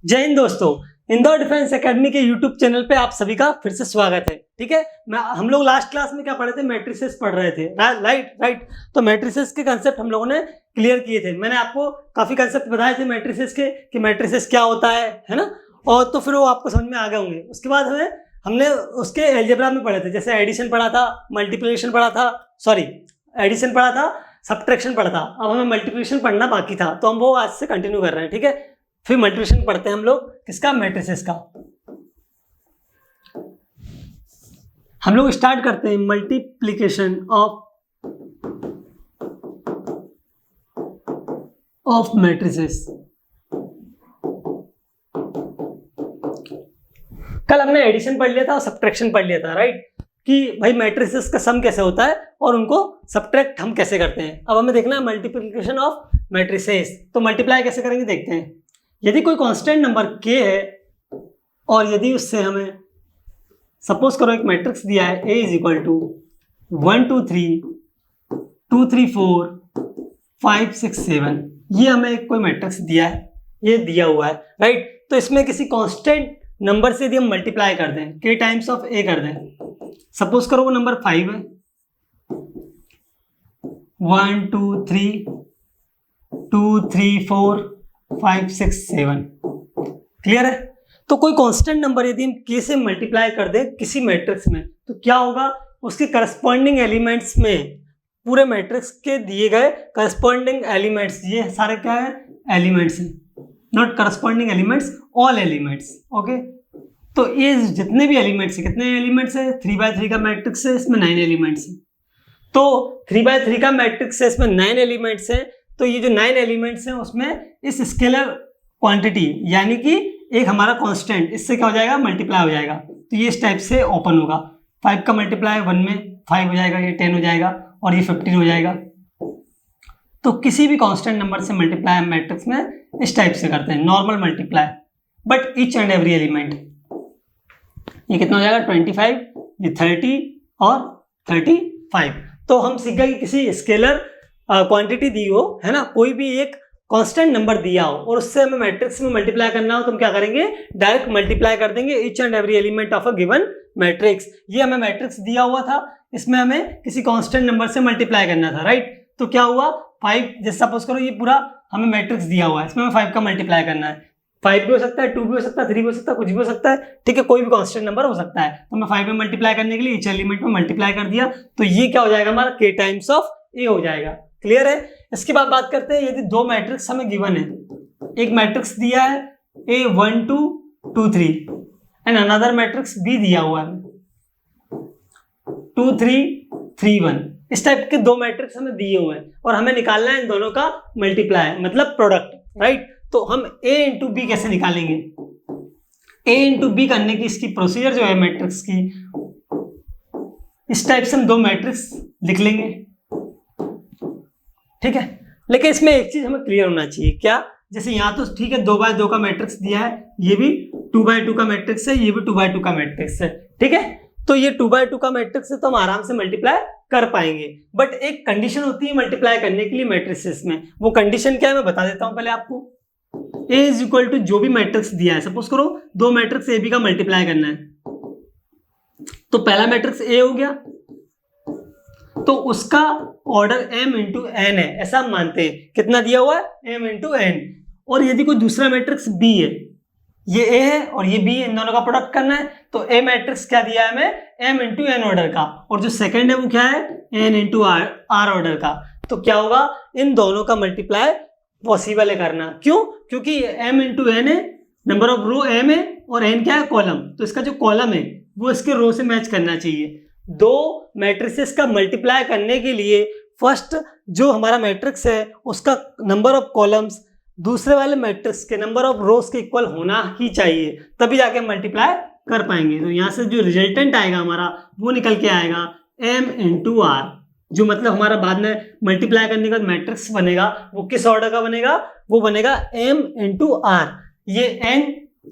जय हिंद दोस्तों, Indore defence academy के यूट्यूब चैनल पे आप सभी का फिर से स्वागत है। ठीक है, हम लोग लास्ट क्लास में क्या पढ़े थे, मैट्रिसेस पढ़ रहे थे। राइट। तो मैट्रिसेस के कंसेप्ट हम लोगों ने क्लियर किए थे। मैंने आपको काफी कंसेप्ट बताए थे मैट्रिसेस के कि मैट्रिसेस क्या होता है ना। और तो फिर वो आपको समझ में आ गए होंगे। उसके बाद हमने उसके एलजेब्रा में पढ़े थे, जैसे एडिशन पढ़ा था, मल्टीप्लिकेशन पढ़ा था, एडिशन पढ़ा था, सब्ट्रैक्शन पढ़ा था। अब हमें मल्टीप्लिकेशन पढ़ना बाकी था, तो हम वो आज से कंटिन्यू कर रहे हैं। ठीक है, फिर मल्टीप्लिकेशन पढ़ते हैं हम लोग किसका, मैट्रिसेस का। हम लोग स्टार्ट करते हैं मल्टीप्लिकेशन ऑफ मैट्रिसेस। कल हमने एडिशन पढ़ लिया था और सब्ट्रैक्शन पढ़ लिया था, राइट, कि भाई मैट्रिसेस का सम कैसे होता है और उनको सब्ट्रैक्ट हम कैसे करते हैं। अब हमें देखना है मल्टीप्लिकेशन ऑफ मैट्रिसेस। तो मल्टीप्लाई कैसे करेंगे देखते हैं। यदि कोई कांस्टेंट नंबर k है और यदि उससे हमें सपोज करो एक मैट्रिक्स दिया है A इज इक्वल टू 1 2 3 2 3 4 5 6 7, ये हमें कोई मैट्रिक्स दिया है, ये दिया हुआ है, राइट। तो इसमें किसी कांस्टेंट नंबर से यदि हम मल्टीप्लाई कर दें, k टाइम्स ऑफ A कर दें, सपोज करो वो नंबर 5 है, 1 2 3 2 3 4 5 6 7, क्लियर है। तो कोई कांस्टेंट नंबर यदि हम k से मल्टीप्लाई कर दें किसी मैट्रिक्स में, तो क्या होगा, उसके करस्पॉन्डिंग एलिमेंट्स में, पूरे मैट्रिक्स के दिए गए करस्पॉन्डिंग एलिमेंट्स, ये सारे क्या है, एलिमेंट्स हैं, not corresponding elements, all elements. Okay, तो ये जितने भी एलिमेंट्स हैं, कितने एलिमेंट्स है, 3x3 का मैट्रिक्स है, इसमें 9 एलिमेंट्स हैं। तो 3x3 का मैट्रिक्स है, इसमें 9 एलिमेंट्स हैं। तो ये जो 9 एलिमेंट्स हैं उसमें इस स्केलर क्वांटिटी यानी कि एक हमारा कांस्टेंट, इससे क्या हो जाएगा, मल्टीप्लाई हो जाएगा। तो ये इस टाइप से ओपन होगा। 5 का मल्टीप्लाई 1 में 5 हो जाएगा, ये 10 हो जाएगा और ये 15 हो जाएगा। तो किसी भी कांस्टेंट नंबर से मल्टीप्लाई हम मैट्रिक्स में इस टाइप से करते हैं, normal multiply, but each and every element. ये कितना हो जाएगा, 25, ये 30 और 35। तो हम सीख गए कि किसी स्केलर क्वांटिटी दी हो, है ना, कोई भी एक कांस्टेंट नंबर दिया हो और उससे हमें मैट्रिक्स में मल्टीप्लाई करना हो, तो हम क्या करेंगे, डायरेक्ट मल्टीप्लाई कर देंगे each and every element of a given matrix. ये हमें मैट्रिक्स दिया हुआ था, इसमें हमें किसी कांस्टेंट नंबर से मल्टीप्लाई करना था, राइट। तो क्या हुआ, 5, जैसे सपोज करो ये पूरा हमें मैट्रिक्स दिया हुआ है, इसमें हमें 5 का मल्टीप्लाई करना है। 5 भी हो सकता है, 2 भी हो सकता है, 3 भी हो सकता है, कुछ भी हो सकता है, ठीक है, कोई भी कांस्टेंट नंबर हो सकता है। तो मैं 5 में मल्टीप्लाई करने के लिए ईच एलिमेंट में मल्टीप्लाई कर दिया, तो ये क्या हो जाएगा, हमारा k टाइम्स ऑफ A हो जाएगा। क्लियर है। इसके बाद बात करते हैं, यदि दो मैट्रिक्स हमें गिवन है, एक मैट्रिक्स दिया है A 1 2 2 3 and another matrix B दिया हुआ है 2 3 3 1, इस टाइप के दो मैट्रिक्स हमें दिए हुए हैं और हमें निकालना है इन दोनों का मल्टीप्लाई, मतलब प्रोडक्ट, राइट। तो हम A इंटू B कैसे निकालेंगे, A इंटू B करने की इसकी प्रोसीजर जो है मैट्रिक्स की, इस टाइप से हम दो मैट्रिक्स लिख लेंगे, ठीक है। लेकिन इसमें एक चीज हमें क्लियर होना चाहिए, क्या, जैसे यहाँ तो ठीक है 2x2 का मैट्रिक्स दिया है, ये भी 2x2 का मैट्रिक्स है, ये भी 2x2 का मैट्रिक्स है, ठीक है। तो ये 2x2 का मैट्रिक्स है तो हम आराम से मल्टीप्लाई कर पाएंगे, बट एक कंडीशन होती है मल्टीप्लाई करने के लिए मैट्रिसेस में। वो कंडीशन क्या है मैं बता देता हूं पहले आपको। A इज इक्वल टू जो भी मैट्रिक्स दिया है, सपोज करो दो मैट्रिक्स A B का मल्टीप्लाई करना है, तो पहला मैट्रिक्स A हो गया, तो उसका ऑर्डर m इंटू n है, ऐसा हम मानते हैं। कितना दिया हुआ है, m इंटू n। और यदि कोई दूसरा मैट्रिक्स B है, ये A है और ये B है, इन दोनों का प्रोडक्ट करना है, तो A मैट्रिक्स क्या दिया है हमें, m इंटू n ऑर्डर का, और जो सेकंड है वो क्या है, n इंटू r ऑर्डर का। तो क्या होगा, इन दोनों का मल्टीप्लाई पॉसिबल है करना। क्यों, क्योंकि m इंटू n है, नंबर ऑफ रो m है और n क्या है, कॉलम। तो इसका जो कॉलम है वो इसके रो से मैच करना चाहिए। दो मैट्रिसेस का मल्टीप्लाई करने के लिए फर्स्ट जो हमारा मैट्रिक्स है उसका नंबर ऑफ कॉलम्स दूसरे वाले मैट्रिक्स के नंबर ऑफ रोज के इक्वल होना ही चाहिए, तभी जाके मल्टीप्लाई कर पाएंगे। तो यहाँ से जो रिजल्टेंट आएगा हमारा वो निकल के आएगा m इंटू आर, जो मतलब हमारा बाद में मल्टीप्लाई करने का मैट्रिक्स बनेगा वो किस ऑर्डर का बनेगा, वो बनेगा m इंटू आर। ये n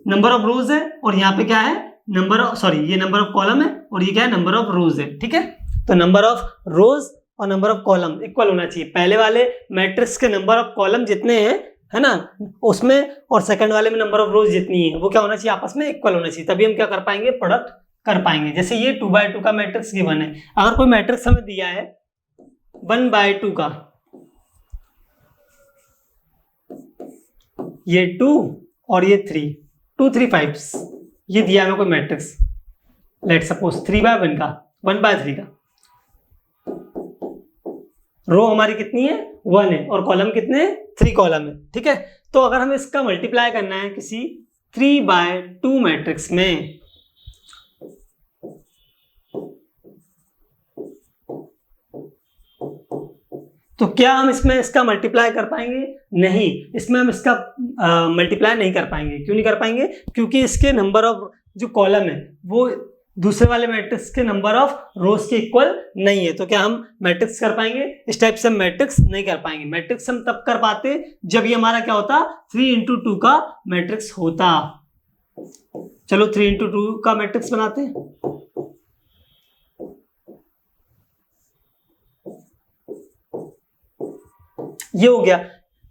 नंबर ऑफ रोज है और यहाँ पे क्या है, ये नंबर ऑफ कॉलम है और ये क्या है, नंबर ऑफ रोज है, ठीक है। तो नंबर ऑफ रोज और नंबर ऑफ कॉलम इक्वल होना चाहिए। पहले वाले मैट्रिक्स के नंबर ऑफ कॉलम जितने हैं है ना, उसमें और सेकंड वाले में नंबर ऑफ रोज जितनी है वो क्या होना चाहिए, आपस में इक्वल होना चाहिए, तभी हम क्या कर पाएंगे, प्रोडक्ट कर पाएंगे। जैसे ये 2/2 का मैट्रिक्स गिवन है, अगर कोई मैट्रिक्स हमें दिया है 1/2 का, ये 2 और ये 3, 2 3 5, ये दिया हमें कोई मैट्रिक्स, लेट सपोज 3/1 का, 1/3 का, रो हमारी कितनी है 1 है और कॉलम कितने हैं 3 कॉलम है, ठीक है। तो अगर हमें इसका मल्टीप्लाई करना है किसी 3/2 मैट्रिक्स में, तो क्या हम इसमें इसका मल्टीप्लाई कर पाएंगे, नहीं, इसमें हम इसका मल्टीप्लाई नहीं कर पाएंगे। क्यों नहीं कर पाएंगे, क्योंकि इसके नंबर ऑफ जो कॉलम है वो दूसरे वाले मैट्रिक्स के नंबर ऑफ रोज के इक्वल नहीं है। तो क्या हम मैट्रिक्स कर पाएंगे, इस टाइप से हम मैट्रिक्स नहीं कर पाएंगे। मैट्रिक्स हम तब कर पाते जब ये हमारा क्या होता, 3x2 का मैट्रिक्स होता। चलो 3x2 का मैट्रिक्स बनाते हैं। ये हो गया,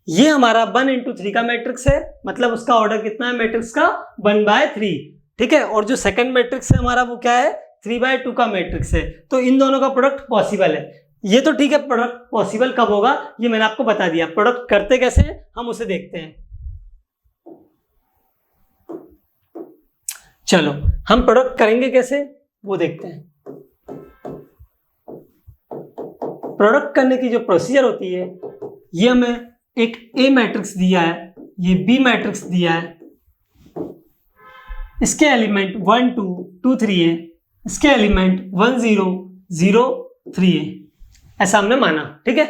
ये हमारा 1x3 का मैट्रिक्स है, मतलब उसका ऑर्डर कितना है मैट्रिक्स का 1/3, ठीक है। और जो सेकंड मैट्रिक्स है हमारा वो क्या है 3/2 का मैट्रिक्स है। तो इन दोनों का प्रोडक्ट पॉसिबल है। ये तो ठीक है, प्रोडक्ट पॉसिबल कब होगा ये मैंने आपको बता दिया। प्रोडक्ट करते कैसे हैं हम उसे देखते हैं। चलो हम प्रोडक्ट करेंगे कैसे वो देखते हैं। प्रोडक्ट करने की जो प्रोसीजर होती है, ये हमें एक ए मैट्रिक्स दिया है, ये बी मैट्रिक्स दिया है, इसके एलिमेंट 1 2 2 3 है, इसके एलिमेंट 1 0 0 3 है, ऐसा हमने माना, ठीक है।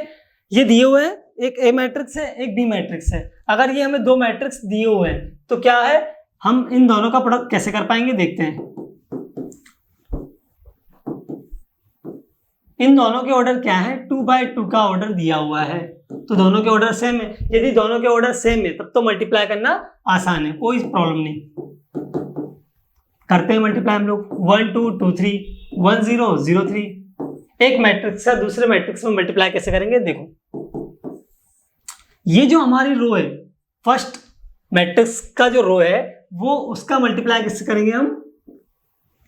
ये दिए हुए हैं, एक ए मैट्रिक्स है एक बी मैट्रिक्स है। अगर ये हमें दो मैट्रिक्स दिए हुए हैं तो क्या है, हम इन दोनों का प्रोडक्ट कैसे कर पाएंगे देखते हैं। इन दोनों के ऑर्डर क्या है, 2/2 का ऑर्डर दिया हुआ है, तो दोनों के ऑर्डर सेम है। यदि दोनों के ऑर्डर सेम है तब तो मल्टीप्लाई करना आसान है, कोई प्रॉब्लम नहीं। करते हैं मल्टीप्लाई हम लोग, 1 2 2 3 1 0 0 3। एक मैट्रिक्स का दूसरे मैट्रिक्स में मल्टीप्लाई कैसे करेंगे देखो। ये जो हमारी रो है, फर्स्ट मैट्रिक्स का जो रो है वो उसका मल्टीप्लाई कैसे करेंगे हम,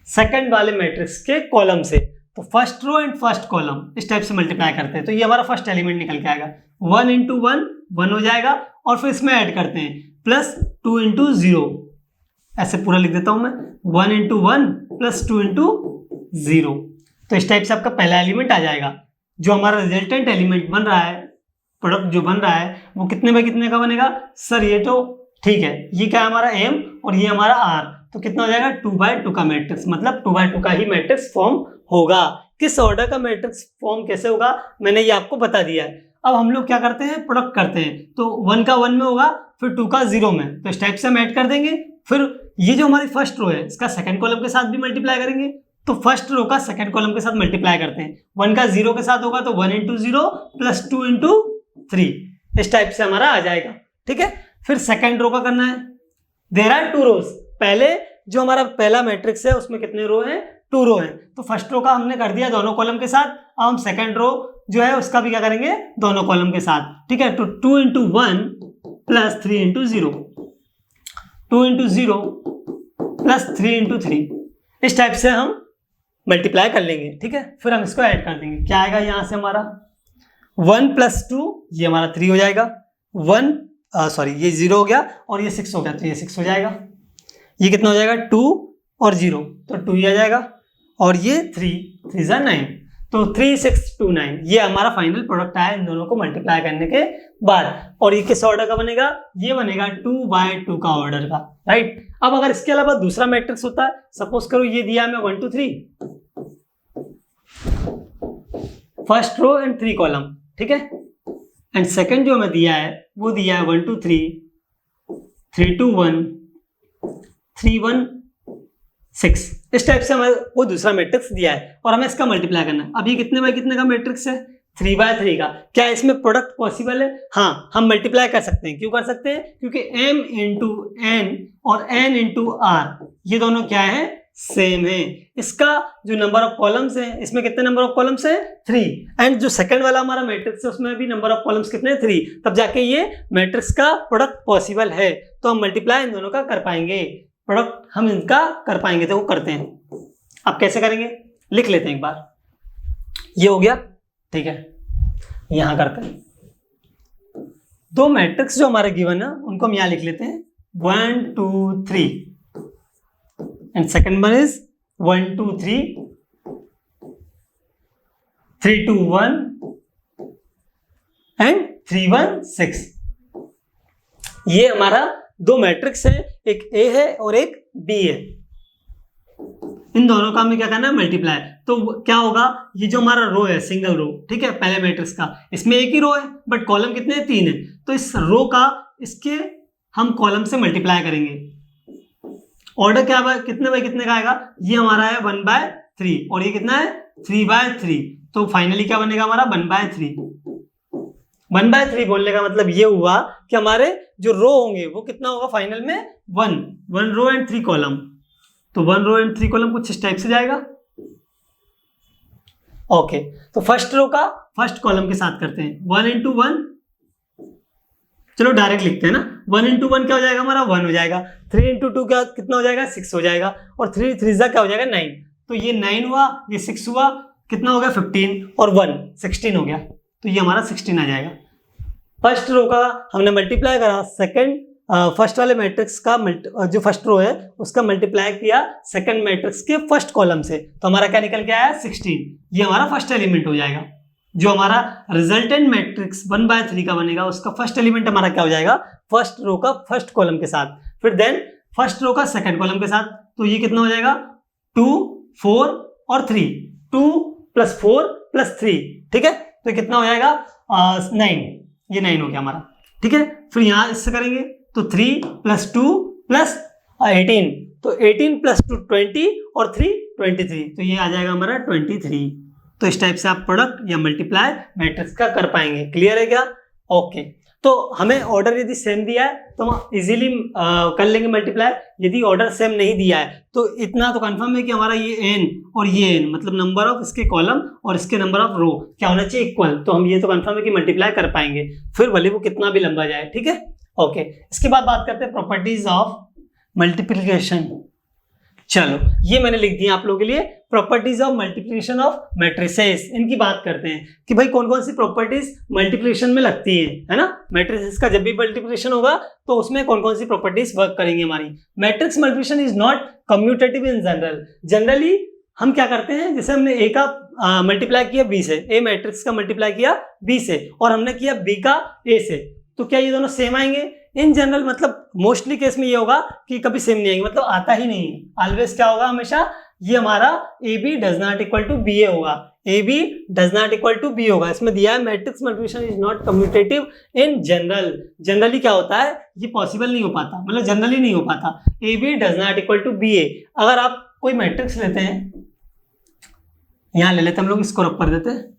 सेकंड वाले मैट्रिक्स के कॉलम से। तो first row and first column इस टाइप से मल्टीप्लाई करते हैं, तो ये हमारा फर्स्ट एलिमेंट निकल के आएगा, 1 × 1 1 हो जाएगा, और फिर इसमें ऐड करते हैं प्लस 2 × 0, ऐसे पूरा लिख देता हूं मैं, 1 × 1 प्लस 2 × 0। तो इस टाइप से आपका पहला एलिमेंट आ जाएगा। जो हमारा रिजल्टेंट एलिमेंट बन रहा है, प्रोडक्ट जो बन रहा है वो कितने बाय कितने का बनेगा सर, ये तो ठीक है, ये क्या है हमारा m और ये हमारा r, तो कितना हो जाएगा 2/2 का मैट्रिक्स, मतलब 2/2 का ही मैट्रिक्स फॉर्म होगा। किस ऑर्डर का मैट्रिक्स फॉर्म कैसे होगा मैंने ये आपको बता दिया है। अब हम लोग क्या करते हैं, प्रोडक्ट करते हैं, तो 1 का 1 में होगा, फिर 2 का 0 में, तो इस टाइप से हम ऐड कर देंगे। फिर ये जो हमारी फर्स्ट रो है इसका सेकंड कॉलम के साथ भी मल्टीप्लाई करेंगे, तो फर्स्ट रो का सेकंड कॉलम के साथ मल्टीप्लाई करते हैं। 1 का 0 के साथ होगा तो 1 × 0 प्लस 2 × 3, इस टाइप से हमारा आ जाएगा, ठीक है। फिर सेकंड रो का करना है, देयर आर 2 रोज। पहले जो हमारा पहला मैट्रिक्स है उसमें कितने रो हैं, 2 रो हैं, तो फर्स्ट रो का हमने कर दिया दोनों कॉलम के साथ। अब हम सेकंड रो जो है उसका भी क्या करेंगे, दोनों कॉलम के साथ, ठीक है। तो 2 × 1 प्लस 3 × 0, 2 × 0 प्लस 3 × 3, इस टाइप से हम मल्टीप्लाई कर लेंगे, ठीक है। फिर हम इसको ऐड कर देंगे, क्या आएगा यहाँ से हमारा 1 + 2, ये हमारा 3 हो जाएगा, ये 0 हो गया और ये 6 हो गया, तो ये 6 हो जाएगा। ये कितना हो जाएगा 2 और 0, तो 2 ही आ जाएगा, और ये 3 3 × 9, तो 3 6 2 9, ये हमारा फाइनल प्रोडक्ट आया इन दोनों को मल्टीप्लाई करने के बाद। और ये किस ऑर्डर का बनेगा, ये बनेगा 2/2 का ऑर्डर का, राइट। अब अगर इसके अलावा दूसरा मैट्रिक्स होता है, सपोज करो ये दिया है 1 2 3, फर्स्ट रो एंड 3 कॉलम, ठीक है, एंड सेकंड जो हमें दिया है वो दिया है 1 2 3 3 2 1 3 1 6, इस टाइप से हमें वो दूसरा मैट्रिक्स दिया है और हमें इसका मल्टीप्लाई करना है। अब ये कितने बाय कितने का मैट्रिक्स है, 3/3 का। क्या इसमें प्रोडक्ट पॉसिबल है, हाँ, हम मल्टीप्लाई कर सकते हैं। क्यों कर सकते हैं, क्योंकि m × n और n × r ये दोनों क्या है सेम है। इसका जो नंबर ऑफ कॉलम्स है, इसमें कितने नंबर ऑफ कॉलम्स है 3, एंड जो सेकंड वाला हमारा मैट्रिक्स है उसमें भी नंबर ऑफ कॉलम्स कितने 3, तब जाके ये मैट्रिक्स का प्रोडक्ट पॉसिबल है। तो हम मल्टीप्लाई इन दोनों का कर पाएंगे, प्रोडक्ट हम इनका कर पाएंगे। तो वो करते हैं, अब कैसे करेंगे लिख लेते हैं एक बार। ये हो गया, ठीक है, यहां करते हैं। दो मैट्रिक्स जो हमारे गिवन है उनको हम यहां लिख लेते हैं 1 2 3, and second one is 1 2 3, 3 2 1 and 3 1 6। ये हमारा दो मैट्रिक्स है, एक ए है और एक बी है। इन दोनों का हमें क्या करना है मल्टीप्लाई। तो क्या होगा, ये जो हमारा रो है सिंगल रो, ठीक है, पहले मैट्रिक्स का, इसमें एक ही रो है बट कॉलम कितने हैं 3 है। तो इस रो का इसके हम कॉलम से मल्टीप्लाई करेंगे। ऑर्डर क्या है, कितने बाय कितने का आएगा, ये हमारा है 1/3 और ये कितना है 3/3। तो फाइनली क्या बनेगा हमारा 1/3। 1/3 बोलने का मतलब ये हुआ कि हमारे जो रो होंगे वो कितना होगा फाइनल में 1 रो एंड 3 कॉलम। तो 1 रो एंड 3 कॉलम कुछ इस टाइप से जाएगा। ओके, तो फर्स्ट रो का फर्स्ट कॉलम के साथ करते हैं 1 × 1। चलो डायरेक्ट लिखते हैं ना, 1 × 1 क्या हो जाएगा हमारा 1 हो जाएगा, 3 × 2 क्या कितना हो जाएगा 6 हो जाएगा, और 3 3 क्या हो जाएगा 9। तो ये 9 हुआ, ये 6 हुआ, कितना हो गया 15 और 1 16 हो गया। तो ये हमारा 16 आ जाएगा। फर्स्ट रो का हमने मल्टीप्लाई करा सेकंड फर्स्ट वाले मैट्रिक्स का जो फर्स्ट रो है उसका मल्टीप्लाई किया सेकंड मैट्रिक्स के फर्स्ट कॉलम से, तो हमारा क्या निकल के आया 16। ये हमारा फर्स्ट एलिमेंट हो जाएगा। जो हमारा रिजल्टेंट मैट्रिक्स 1/3 का बनेगा उसका फर्स्ट एलिमेंट हमारा क्या हो जाएगा फर्स्ट रो का फर्स्ट कॉलम के साथ, फिर देन फर्स्ट रो का सेकंड कॉलम के साथ। तो ये कितना हो जाएगा 2 4 और 3, 2 + 4 + 3, ठीक है। तो कितना हो जाएगा 9, ये 9 हो गया हमारा, ठीक है। फिर यहां इससे करेंगे तो 3 + 2 + 18, तो 18 + 2 20 और 3 23, तो ये आ जाएगा हमारा 23। तो इस टाइप से आप प्रोडक्ट या मल्टीप्लाई मैट्रिक्स का कर पाएंगे। क्लियर है क्या? ओके, तो हमें ऑर्डर यदि सेम दिया है तो हम इजीली कर लेंगे मल्टीप्लाई। यदि ऑर्डर सेम नहीं दिया है तो इतना तो कंफर्म है कि हमारा ये n और ये n मतलब नंबर ऑफ इसके कॉलम और इसके नंबर ऑफ रो क्या होना चाहिए इक्वल। तो हम ये तो कंफर्म है कि मल्टीप्लाई कर पाएंगे, फिर भले वो कितना भी लंबा जाए, ठीक है। ओके, इसके बाद बात करते हैं प्रॉपर्टीज ऑफ मल्टीप्लिकेशन। चलो ये मैंने लिख दिया आप लोगों के लिए, properties of multiplication of matrices. इनकी बात करते हैं कि भाई कौन कौन सी प्रॉपर्टीज मल्टीप्लिकेशन में लगती है ना। मैट्रिसेस का जब भी मल्टीप्लिकेशन होगा तो उसमें कौन कौन सी प्रॉपर्टीज वर्क करेंगी हमारी। Matrix multiplication is not commutative in general. Generally हम क्या करते हैं, जैसे हमने ए का मल्टीप्लाई किया बी से, ए मैट्रिक्स का मल्टीप्लाई किया बी से और हमने किया बी का ए से, तो क्या ये दोनों सेम आएंगे? इन जनरल मतलब मोस्टली केस में ये होगा कि कभी सेम नहीं आएंगे, मतलब आता ही नहीं है। ऑलवेज क्या होगा हमेशा, ये हमारा A B does not equal to B A होगा, A B does not equal to B होगा। इसमें दिया है matrix multiplication is not commutative in general. Generally क्या होता है, ये पॉसिबल नहीं हो पाता, मतलब जनरली नहीं हो पाता। A B does not equal to B A. अगर आप कोई मैट्रिक्स लेते हैं, यहां ले लेते हम लोग, इसको रख कर देते हैं,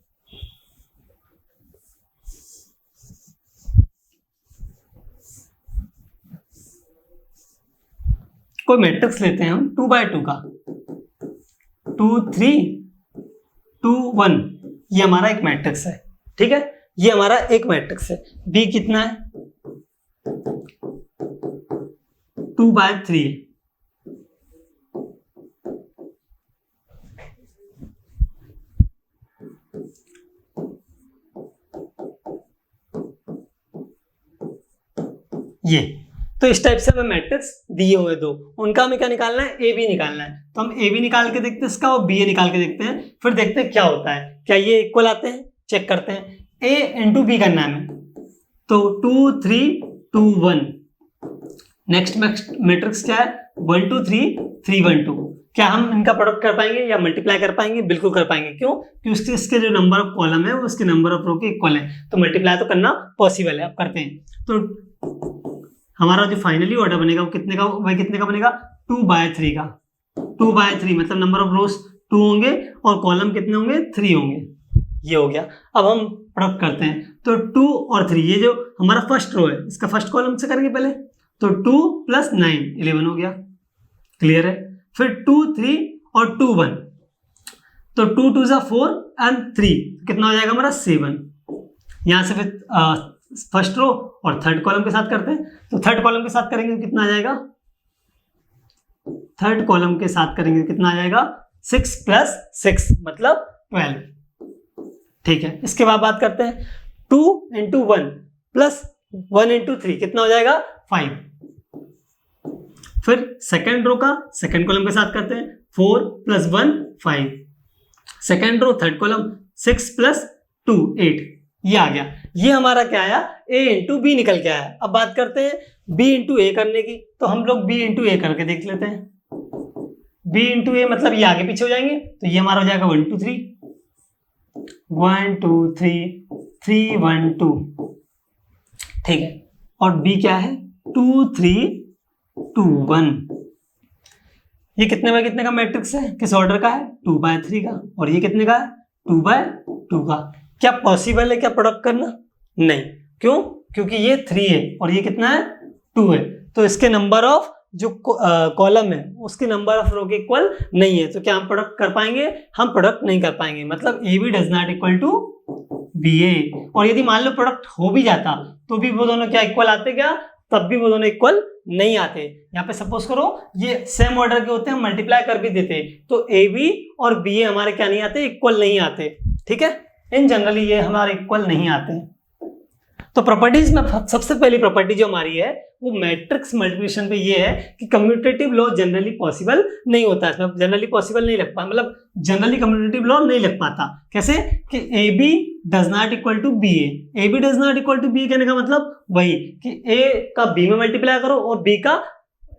कोई मैट्रिक्स लेते हैं हम 2/2 का, 2 3 2 1, ये हमारा एक मैट्रिक्स है, ठीक है। ये हमारा एक मैट्रिक्स है। बी कितना है 2/3 है। ये तो इस टाइप से हमें मैट्रिक्स दिए हुए दो, उनका हमें क्या निकालना है, ए बी निकालना है। तो हम ए बी निकाल के देखते हैं इसका और बी ए निकाल के देखते हैं, फिर देखते हैं क्या होता है, क्या ये इक्वल आते हैं, चेक करते हैं। ए इंटू बी करना है हमें, तो 2 3 2 1। नेक्स्ट मैट्रिक्स क्या है 1 2 3 3 1 2। क्या हम इनका प्रोडक्ट कर पाएंगे या मल्टीप्लाई कर पाएंगे? बिल्कुल कर पाएंगे। क्यों? क्योंकि इसके जो नंबर ऑफ कॉलम है वो उसके नंबर ऑफ रो के इक्वल है, तो मल्टीप्लाई तो करना पॉसिबल है। अब करते हैं, तो हमारा जो फाइनली ऑर्डर बनेगा वो कितने का, वही कितने का बनेगा 2/3 का। 2/3 मतलब नंबर ऑफ रोज 2 होंगे और कॉलम कितने होंगे 3 होंगे। ये हो गया। अब हम प्रोडक्ट करते हैं, तो 2 और 3, ये जो हमारा फर्स्ट रो है इसका फर्स्ट कॉलम से करेंगे पहले, तो 2 + 9 11 हो गया। क्लियर है। फिर 2 3 और 2 1, तो 2 2 जा 4 एंड 3 कितना हो जाएगा हमारा 7। यहाँ से फिर फर्स्ट रो और थर्ड कॉलम के साथ करते हैं, तो थर्ड कॉलम के साथ करेंगे कितना आ जाएगा, थर्ड कॉलम के साथ करेंगे कितना आ जाएगा 6 + 6 मतलब 12। ठीक है, इसके बाद बात करते हैं 2 × 1 + 1 × 3 कितना हो जाएगा 5। फिर सेकेंड रो का सेकेंड कॉलम के साथ करते हैं 4 + 1 5, सेकेंड रो थर्ड कॉलम 6 + 2 8, ये आ गया। ये हमारा क्या आया, a × b निकल के आया। अब बात करते हैं b × a करने की, तो हम लोग b × a करके देख लेते हैं। b × a मतलब ये आगे पीछे हो जाएंगे, तो ये हमारा हो जाएगा 1 2 3 1 2 3 3 1 2। ठीक है, और b क्या है 2 3 2 1। ये कितने बाय कितने का मैट्रिक्स है, किस ऑर्डर का है 2/3 का, और ये कितने का है 2/2 का। क्या पॉसिबल है क्या प्रोडक्ट करना, नहीं, क्यों, क्योंकि ये 3 है और ये कितना है 2 है, तो इसके नंबर ऑफ जो कॉलम है उसके नंबर ऑफ रो के इक्वल नहीं है, तो क्या हम प्रोडक्ट कर पाएंगे, हम प्रोडक्ट नहीं कर पाएंगे, मतलब AB does not equal to BA। और यदि मान लो प्रोडक्ट हो भी जाता तो भी वो दोनों क्या इक्वल आते क्या, तब भी वो दोनों इक्वल नहीं आते। यहाँ पे सपोज करो ये सेम ऑर्डर के होते हैं, हम मल्टीप्लाई कर भी देते तो AB और BA हमारे क्या नहीं आते, इक्वल नहीं आते। ठीक है, इन जनरली ये हमारे इक्वल नहीं आते हैं। तो प्रॉपर्टीज में सबसे पहली प्रॉपर्टी जो हमारी है वो मैट्रिक्स मल्टीप्लिकेशन पे ये है कि कम्यूटेटिव लॉ जनरली पॉसिबल नहीं होता, इसमें जनरली पॉसिबल नहीं लग पाता, मतलब जनरली कम्यूटेटिव लॉ नहीं लग पाता। कैसे कि AB does not equal to BA, AB does not equal to BA कहने का मतलब वही कि A का B में मल्टीप्लाई करो और B का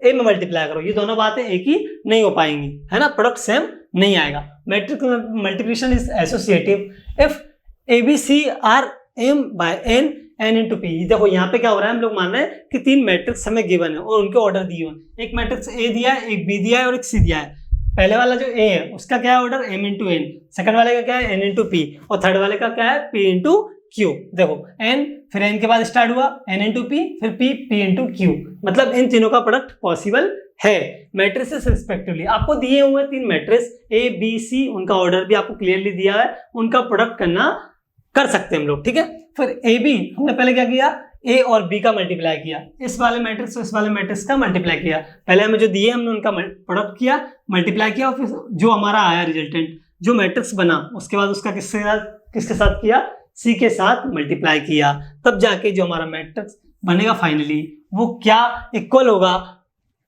A में मल्टीप्लाई करो, ये दोनों बातें एक ही नहीं हो पाएंगी, है ना, प्रोडक्ट सेम नहीं आएगा। Matrix multiplication is associative if ABC are m/n n × p। देखो यहाँ पे क्या हो रहा है, हम लोग मान रहे हैं कि 3 मैट्रिक्स हमें गिवन है और उनके ऑर्डर दिए हुए, एक मैट्रिक्स A दिया है, एक B दिया है और एक C दिया है। पहले वाला जो A है उसका क्या है ऑर्डर m × n, सेकंड वाले का क्या है n × p, और थर्ड वाले का क्या है p × q। देखो n, फिर n के बाद स्टार्ट हुआ n × p, फिर p × q, मतलब इन तीनों का प्रोडक्ट पॉसिबल है मैट्रिसेस रिस्पेक्टिवली। आपको दिए हुए 3 मैट्रिक्स A B C, उनका ऑर्डर भी आपको क्लियरली दिया है, उनका प्रोडक्ट करना कर सकते हैं हम लोग। ठीक है, फिर AB हमने पहले क्या किया, A और B का मल्टीप्लाई किया, इस वाले मैट्रिक्स और इस वाले मैट्रिक्स का मल्टीप्लाई किया। पहले हमें जो दिए हमने उनका प्रोडक्ट किया, मल्टीप्लाई किया, और फिर जो हमारा आया रिजल्टेंट जो मैट्रिक्स बना, उसके बाद उसका किसके साथ किया, C के साथ मल्टीप्लाई किया, तब जाके जो हमारा मैट्रिक्स बनेगा फाइनली वो क्या इक्वल होगा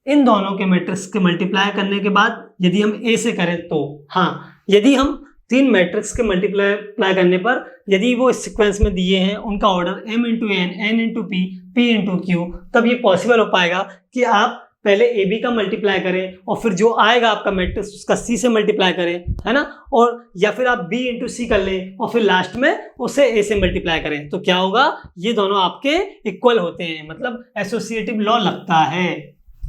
इन दोनों के मैट्रिक्स के मल्टीप्लाई करने के बाद। यदि हम A से करें तो हाँ, यदि हम 3 मैट्रिक्स के मल्टीप्लाई करने पर यदि वो इस सीक्वेंस में दिए हैं, उनका order m × n, n × p, p × q, तब ये पॉसिबल हो पाएगा कि आप पहले AB का मल्टीप्लाई करें और फिर जो आएगा आपका मैट्रिक्स उसका C से मल्टीप्लाई करें, है ना, और या फिर आप B × C कर लें और फिर लास्ट में उसे A से मल्टीप्लाई करें, तो क्या होगा, ये दोनों आपके इक्वल होते हैं, मतलब एसोसिएटिव लॉ लगता है।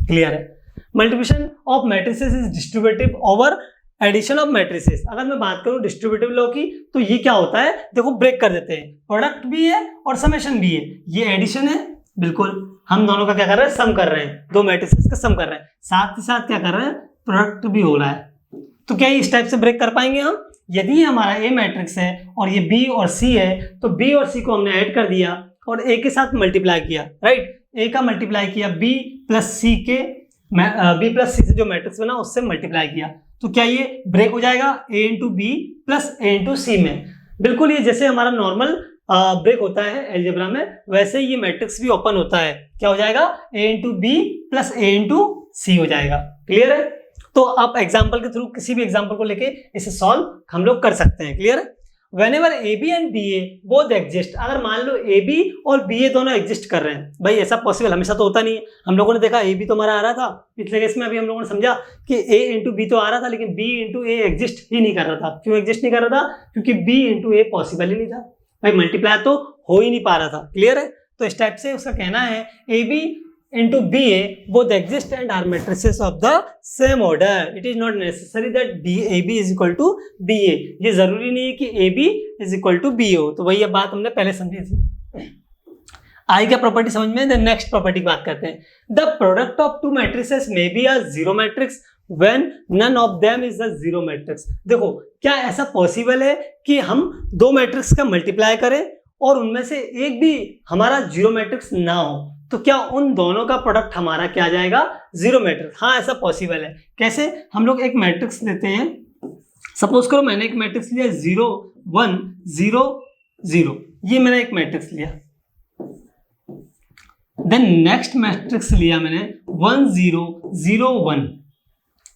क्लियर है। Multiplication of matrices is distributive over addition of matrices. अगर मैं बात करूं डिस्ट्रीब्यूटिव लॉ की, तो ये क्या होता है, देखो ब्रेक कर देते हैं, प्रोडक्ट भी है और समेशन भी है। ये एडिशन है, बिल्कुल हम दोनों का क्या कर रहे हैं, सम कर रहे हैं, 2 मैट्रिसेस का सम कर रहे हैं, साथ ही साथ क्या कर रहे हैं, प्रोडक्ट भी हो रहा है। तो क्या इस टाइप से ब्रेक कर पाएंगे हम, यदि हमारा A मैट्रिक्स है और ये B और C है, तो B और C को हमने ऐड कर दिया और A के साथ मल्टीप्लाई किया, राइट, A का मल्टीप्लाई किया B + C से जो मैट्रिक्स बना उससे मल्टीप्लाई किया, तो क्या ये ब्रेक हो जाएगा A × B + A × C में। बिल्कुल ये जैसे हमारा नॉर्मल ब्रेक होता है अलजेब्रा में, वैसे ये मैट्रिक्स भी ओपन होता है, क्या हो जाएगा A × B + A × C हो जाएगा। क्लियर है। तो आप एग्जाम्पल के थ्रू किसी भी एग्जाम्पल को लेके इसे सॉल्व हम लोग कर सकते हैं। क्लियर है। Whenever AB and BA both exist, अगर मान लो AB और BA दोनों एग्जिस्ट कर रहे हैं, भाई ऐसा पॉसिबल हमेशा तो होता नहीं है। हम लोगों ने देखा AB तो हमारा आ रहा था पिछले केस में, अभी हम लोगों ने समझा कि A × B तो आ रहा था, लेकिन B × A एग्जिस्ट ही नहीं कर रहा था। क्यों एग्जिस्ट नहीं कर रहा था, क्योंकि B × A पॉसिबल ही नहीं था, भाई मल्टीप्लाई तो हो ही नहीं पा रहा था। क्लियर है। तो इस टाइप से उसका कहना है AB × BA both exist and are matrices of the same order. It is not necessary that AB is equal to BA. ये जरूरी नहीं है कि AB is equal to BA हो। तो वही बात हमने पहले समझी थी। आई क्या प्रॉपर्टी समझ में, नेक्स्ट प्रॉपर्टी की बात करते हैं। The product of 2 matrices may be a 0 matrix when none of them is a zero matrix. देखो क्या ऐसा पॉसिबल है कि हम दो मैट्रिक्स का मल्टीप्लाई करें और उनमें से एक भी हमारा जीरो मैट्रिक्स ना हो, तो क्या उन दोनों का प्रोडक्ट हमारा क्या आ जाएगा, जीरो मैट्रिक्स। हाँ ऐसा पॉसिबल है। कैसे, हम लोग एक मैट्रिक्स लेते हैं, सपोज करो मैंने एक मैट्रिक्स लिया 0 1 0 0, ये मैंने एक मैट्रिक्स लिया। देन नेक्स्ट मैट्रिक्स लिया मैंने 1 0 0 1,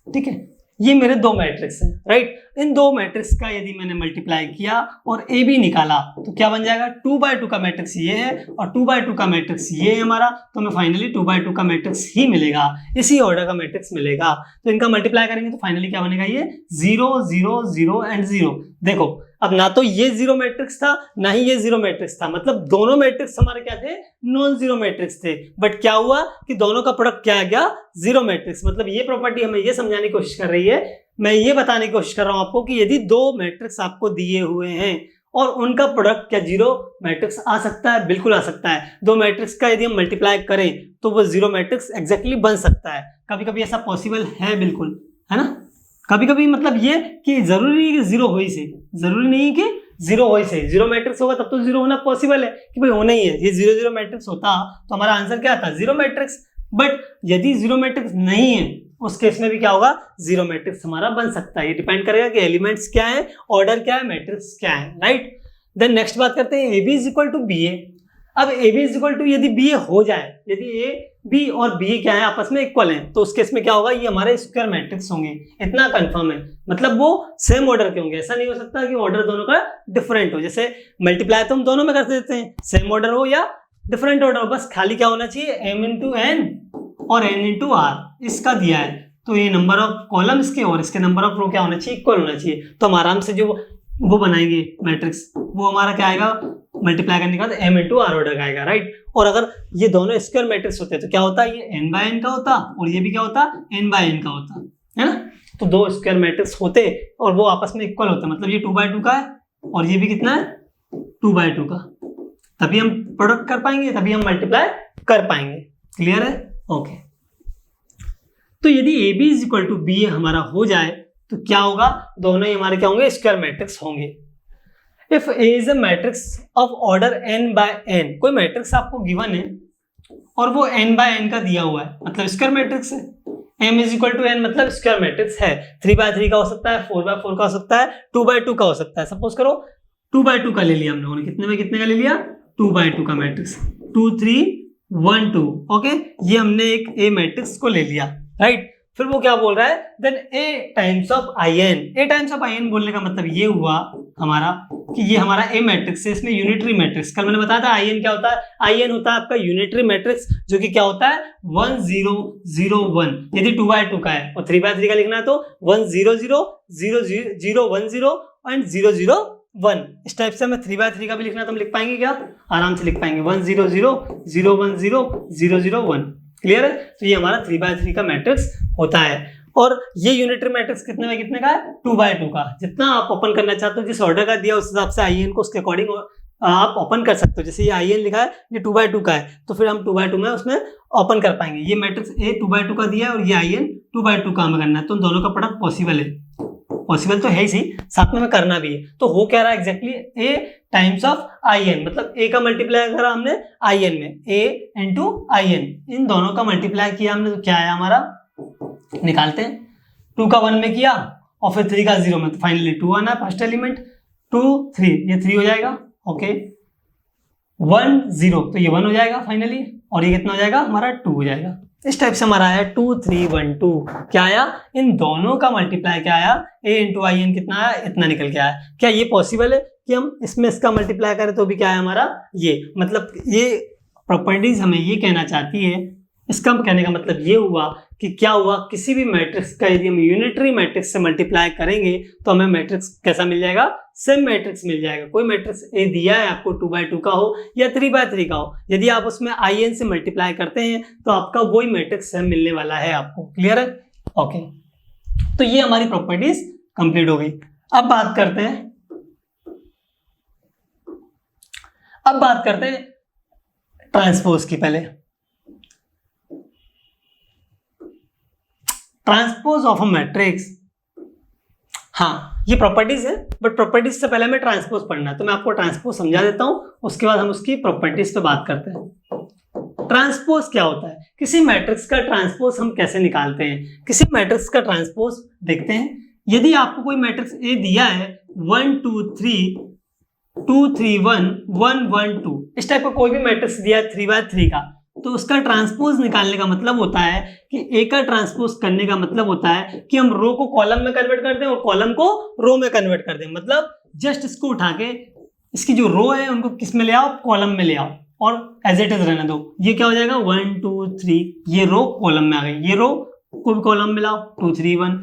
ठीक है, ये मेरे दो मैट्रिक्स हैं, राइट। इन दो मैट्रिक्स का यदि मैंने मल्टीप्लाई किया और ए बी निकाला तो क्या बन जाएगा, 2/2 का मैट्रिक्स ये है और 2/2 का मैट्रिक्स ये है हमारा, तो हमें फाइनली 2/2 का मैट्रिक्स ही मिलेगा, इसी ऑर्डर का मैट्रिक्स मिलेगा। तो इनका मल्टीप्लाई करेंगे तो फाइनली क्या बनेगा, ये 0 0 0 एंड 0। देखो अब ना तो ये जीरो मैट्रिक्स था ना ही ये जीरो मैट्रिक्स था, मतलब दोनों मैट्रिक्स हमारे क्या थे, नॉन जीरो मैट्रिक्स थे। बट क्या हुआ कि दोनों का प्रोडक्ट क्या आ गया, जीरो मैट्रिक्स। मतलब ये प्रॉपर्टी हमें ये समझाने की कोशिश कर रही है, मैं ये बताने की कोशिश कर रहा हूं आपको कि यदि दो मैट्रिक्स आपको दिए हुए हैं और उनका प्रोडक्ट क्या जीरो मैट्रिक्स आ सकता है, बिल्कुल आ सकता है। दो मैट्रिक्स का यदि हम मल्टीप्लाई करें तो वो जीरो मैट्रिक्स एग्जैक्टली बन सकता है। कभी कभी ऐसा पॉसिबल है, बिल्कुल है ना। कभी कभी मतलब ये कि जरूरी नहीं कि जीरो हो ही से, जरूरी नहीं कि जीरो हो ही से, जीरो मैट्रिक्स होगा तब तो जीरो होना पॉसिबल है कि भाई होना ही है। ये 0 0 मैट्रिक्स होता तो हमारा आंसर क्या था, जीरो मैट्रिक्स। बट यदि जीरो मैट्रिक्स नहीं है उस केस में भी क्या होगा, जीरो मैट्रिक्स हमारा बन सकता है। ये डिपेंड करेगा कि एलिमेंट्स क्या है, ऑर्डर क्या है, मैट्रिक्स क्या है, राइट। देन नेक्स्ट बात करते हैं, A B is equal to B A. अब A B is equal to यदि बी ए हो जाए, यदि ए बी और बी क्या है आपस में इक्वल हैं, तो उस केस में क्या होगा, ये हमारे स्क्वायर मैट्रिक्स होंगे, इतना कंफर्म है। मतलब वो सेम ऑर्डर के होंगे, ऐसा नहीं हो सकता कि ऑर्डर दोनों का डिफरेंट हो। जैसे मल्टीप्लाई तो हम दोनों में कर देते हैं, सेम ऑर्डर हो या डिफरेंट ऑर्डर हो, बस खाली क्या होना चाहिए, m इंटू एन और n इंटू आर इसका दिया है, तो ये नंबर ऑफ कॉलम्स के और इसके नंबर ऑफ रो क्या होना चाहिए, इक्वल होना चाहिए। तो हम आराम से जो वो बनाएंगे मैट्रिक्स, वो हमारा क्या आएगा, मल्टीप्लाई करने के बाद m इंटू आर ऑर्डर का आएगा, राइट। और अगर ये दोनों स्क्वायर मैट्रिक्स होते तो क्या होता, ये n बाय n का होता और ये भी क्या होता, n बाय n का होता, है ना। तो दो स्क्वायर मैट्रिक्स होते और वो आपस में इक्वल होते, मतलब ये 2/2 का है और ये भी कितना है, 2/2 का, तभी हम प्रोडक्ट कर पाएंगे, तभी हम मल्टीप्लाई कर पाएंगे। क्लियर है, ओके। तो यदि A B is equal to B हमारा हो जाए तो क्या होगा, दोनों ही हमारे क्या होंगे, स्क्वायर मैट्रिक्स होंगे। If A is a matrix of order n by n, कोई मैट्रिक्स आपको गिवन है और वो n बाय n का दिया हुआ है, मतलब स्क्वायर मैट्रिक्स है। m is equal to n मतलब स्क्वायर मैट्रिक्स है, 3/3 का हो सकता है, 4/4 का हो सकता है, 2/2 का हो सकता है। सपोज करो 2/2 का ले लिया हम लोगों ने, कितने में कितने का ले लिया, 2/2 का मैट्रिक्स, 2 3 1 2, ओके। ये हमने एक ए मैट्रिक्स को ले लिया, राइट। फिर वो क्या बोल रहा है, then A times of I N. A times of I N बोलने का मतलब ये हुआ हमारा कि ये हमारा ए मैट्रिक्स है, इसमें यूनिटरी मैट्रिक्स, कल मैंने बताया था आई एन क्या होता है, आई एन होता है आपका यूनिटरी मैट्रिक्स, जो कि क्या होता है 1 0 0 1। यदि 2/2 का है और 3/3 का लिखना है तो 1 0 0 0 0 1 0 एंड 0 0 1। इस टाइप से हमें 3/3 का भी लिखना है तो हम लिख पाएंगे क्या, आराम से लिख पाएंगे, 1 0 0 0 1 0 0 0 1। क्लियर है, तो ये हमारा 3/3 का मैट्रिक्स होता है। और ये यूनिटरी मैट्रिक्स कितने में कितने का है, 2/2 का। जितना आप ओपन करना चाहते हो, जिस ऑर्डर का दिया उस हिसाब से आई एन को उसके अकॉर्डिंग आप ओपन कर सकते हो। जैसे ये आई एन लिखा है, ये 2/2 का है, तो फिर हम 2/2 में उसमें ओपन कर पाएंगे। ये मैट्रिक्स ए 2/2 का दिया है और ये आई एन 2/2 का हमें करना है, तो दोनों का प्रोडक्ट पॉसिबल है, पॉसिबल तो है ही सही, साथ में करना भी है। तो हो क्या रहा है exactly, A times of I N, मतलब ए का मल्टीप्लाई करा हमने आई एन में, ए इंटू आई एन, इन दोनों का मल्टीप्लाई किया हमने तो क्या आया हमारा, निकालते हैं। 2 का 1 में किया और फिर 3 का 0 में, तो फाइनली 2 आना है फर्स्ट एलिमेंट, 2 3, ये 3 हो जाएगा, ओके। 1 0 तो ये 1 हो जाएगा फाइनली, और ये कितना हो जाएगा हमारा 2 हो जाएगा। इस टाइप से हमारा आया 2 3 1 2। क्या आया, इन दोनों का मल्टीप्लाई क्या आया, ए इंटू आई एन कितना आया, इतना निकल के आया। क्या ये पॉसिबल है कि हम इसमें इसका मल्टीप्लाई करें तो भी क्या है हमारा ये, मतलब ये प्रॉपर्टीज हमें ये कहना चाहती है, इसका कहने का मतलब ये हुआ कि क्या हुआ, किसी भी मैट्रिक्स का यदि हम यूनिटरी मैट्रिक्स से मल्टीप्लाई करेंगे तो हमें मैट्रिक्स कैसा मिल जाएगा, सेम मैट्रिक्स मिल जाएगा। कोई मैट्रिक्स ए दिया है आपको 2/2 का हो या 3/3 का हो, यदि आप उसमें आई एन से मल्टीप्लाई करते हैं तो आपका वही मैट्रिक्स सेम मिलने वाला है आपको। क्लियर है, ओके। तो ये हमारी प्रॉपर्टीज कंप्लीट हो गई। अब बात करते हैं ट्रांसपोज की। पहले ट्रांसपोज ऑफ अ मैट्रिक्स, हाँ ये प्रॉपर्टीज है, बट प्रॉपर्टीज से पहले हमें ट्रांसपोज पढ़ना है, तो मैं आपको ट्रांसपोज समझा देता हूं, उसके बाद हम उसकी प्रॉपर्टीज पे बात करते हैं। ट्रांसपोज क्या होता है, किसी मैट्रिक्स का ट्रांसपोज हम कैसे निकालते हैं। किसी मैट्रिक्स का ट्रांसपोज देखते हैं, यदि आपको कोई मैट्रिक्स ए दिया है 1 2 3 2 3 1 1 1 2, इस टाइप का कोई भी मैट्रिक्स दिया है 3x3 का, तो उसका ट्रांसपोज निकालने का मतलब होता है कि ए का ट्रांसपोज करने का मतलब होता है कि हम रो को कॉलम में कन्वर्ट कर दें और कॉलम को रो में कन्वर्ट कर दें। मतलब जस्ट इसको उठा के इसकी जो रो है उनको किस में ले आओ, कॉलम में ले आओ और एज इट इज रहने दो। ये क्या हो जाएगा 1 2 3, ये रो कॉलम में आ गई, ये रो को भी कॉलम में लाओ 2 3 1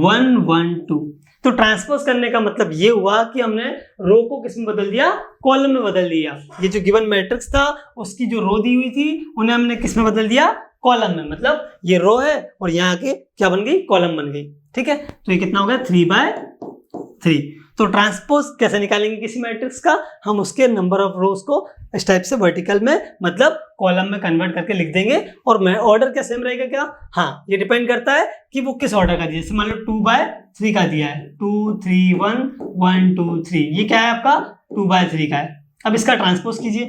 1 1 2। तो ट्रांसपोज करने का मतलब ये हुआ कि हमने रो को किस में बदल दिया, कॉलम में बदल दिया। ये जो गिवन मैट्रिक्स था उसकी जो रो दी हुई थी उन्हें हमने किस में बदल दिया, कॉलम में। मतलब ये रो है और यहाँ के क्या बन गई, कॉलम बन गई। ठीक है, तो ये कितना हो गया 3/3। तो ट्रांसपोज कैसे निकालेंगे किसी मैट्रिक्स का, हम उसके नंबर ऑफ रोज को इस टाइप से वर्टिकल में मतलब कॉलम में कन्वर्ट करके लिख देंगे। और ऑर्डर क्या सेम रहेगा क्या, हाँ ये डिपेंड करता है कि वो किस ऑर्डर का दिया। जैसे मान लो 2/3 का दिया है, 2 3 1 1 2 3, ये क्या है आपका 2/3 का है। अब इसका ट्रांसपोज कीजिए,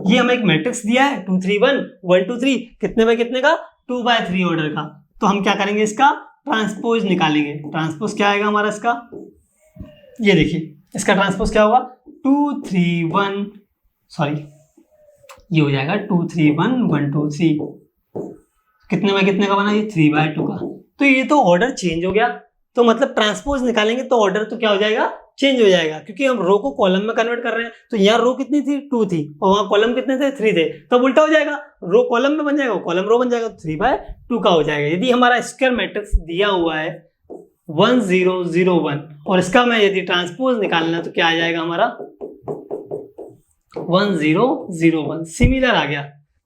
ये हमें एक मैट्रिक्स दिया है 2 3 1 1 2 3, कितने बाय कितने का, 2/3 ऑर्डर का। तो हम क्या करेंगे, इसका ट्रांसपोज निकालेंगे। ट्रांसपोज क्या आएगा हमारा इसका, ये देखिए इसका ट्रांसपोज क्या होगा 2 3 1, सॉरी ये हो जाएगा 2 3 1 1 2 3, कितने में कितने का बना, ये 3/2 का। तो ये तो ऑर्डर चेंज हो गया, तो मतलब ट्रांसपोज निकालेंगे तो ऑर्डर तो क्या हो जाएगा, चेंज हो जाएगा, क्योंकि हम रो को कॉलम में कन्वर्ट कर रहे हैं। तो यहाँ रो कितनी थी 2 थी और वहां कॉलम कितने थे 3 थे, तो उल्टा हो जाएगा, रो कॉलम में बन जाएगा, कॉलम रो बन जाएगा, 3/2 का हो जाएगा। यदि हमारा स्क्वायर मैट्रिक्स दिया हुआ है 1 0 0 1 और इसका मैं यदि ट्रांसपोज निकालना तो क्या आ जाएगा हमारा 1 0 0 1, सिमिलर आ गया।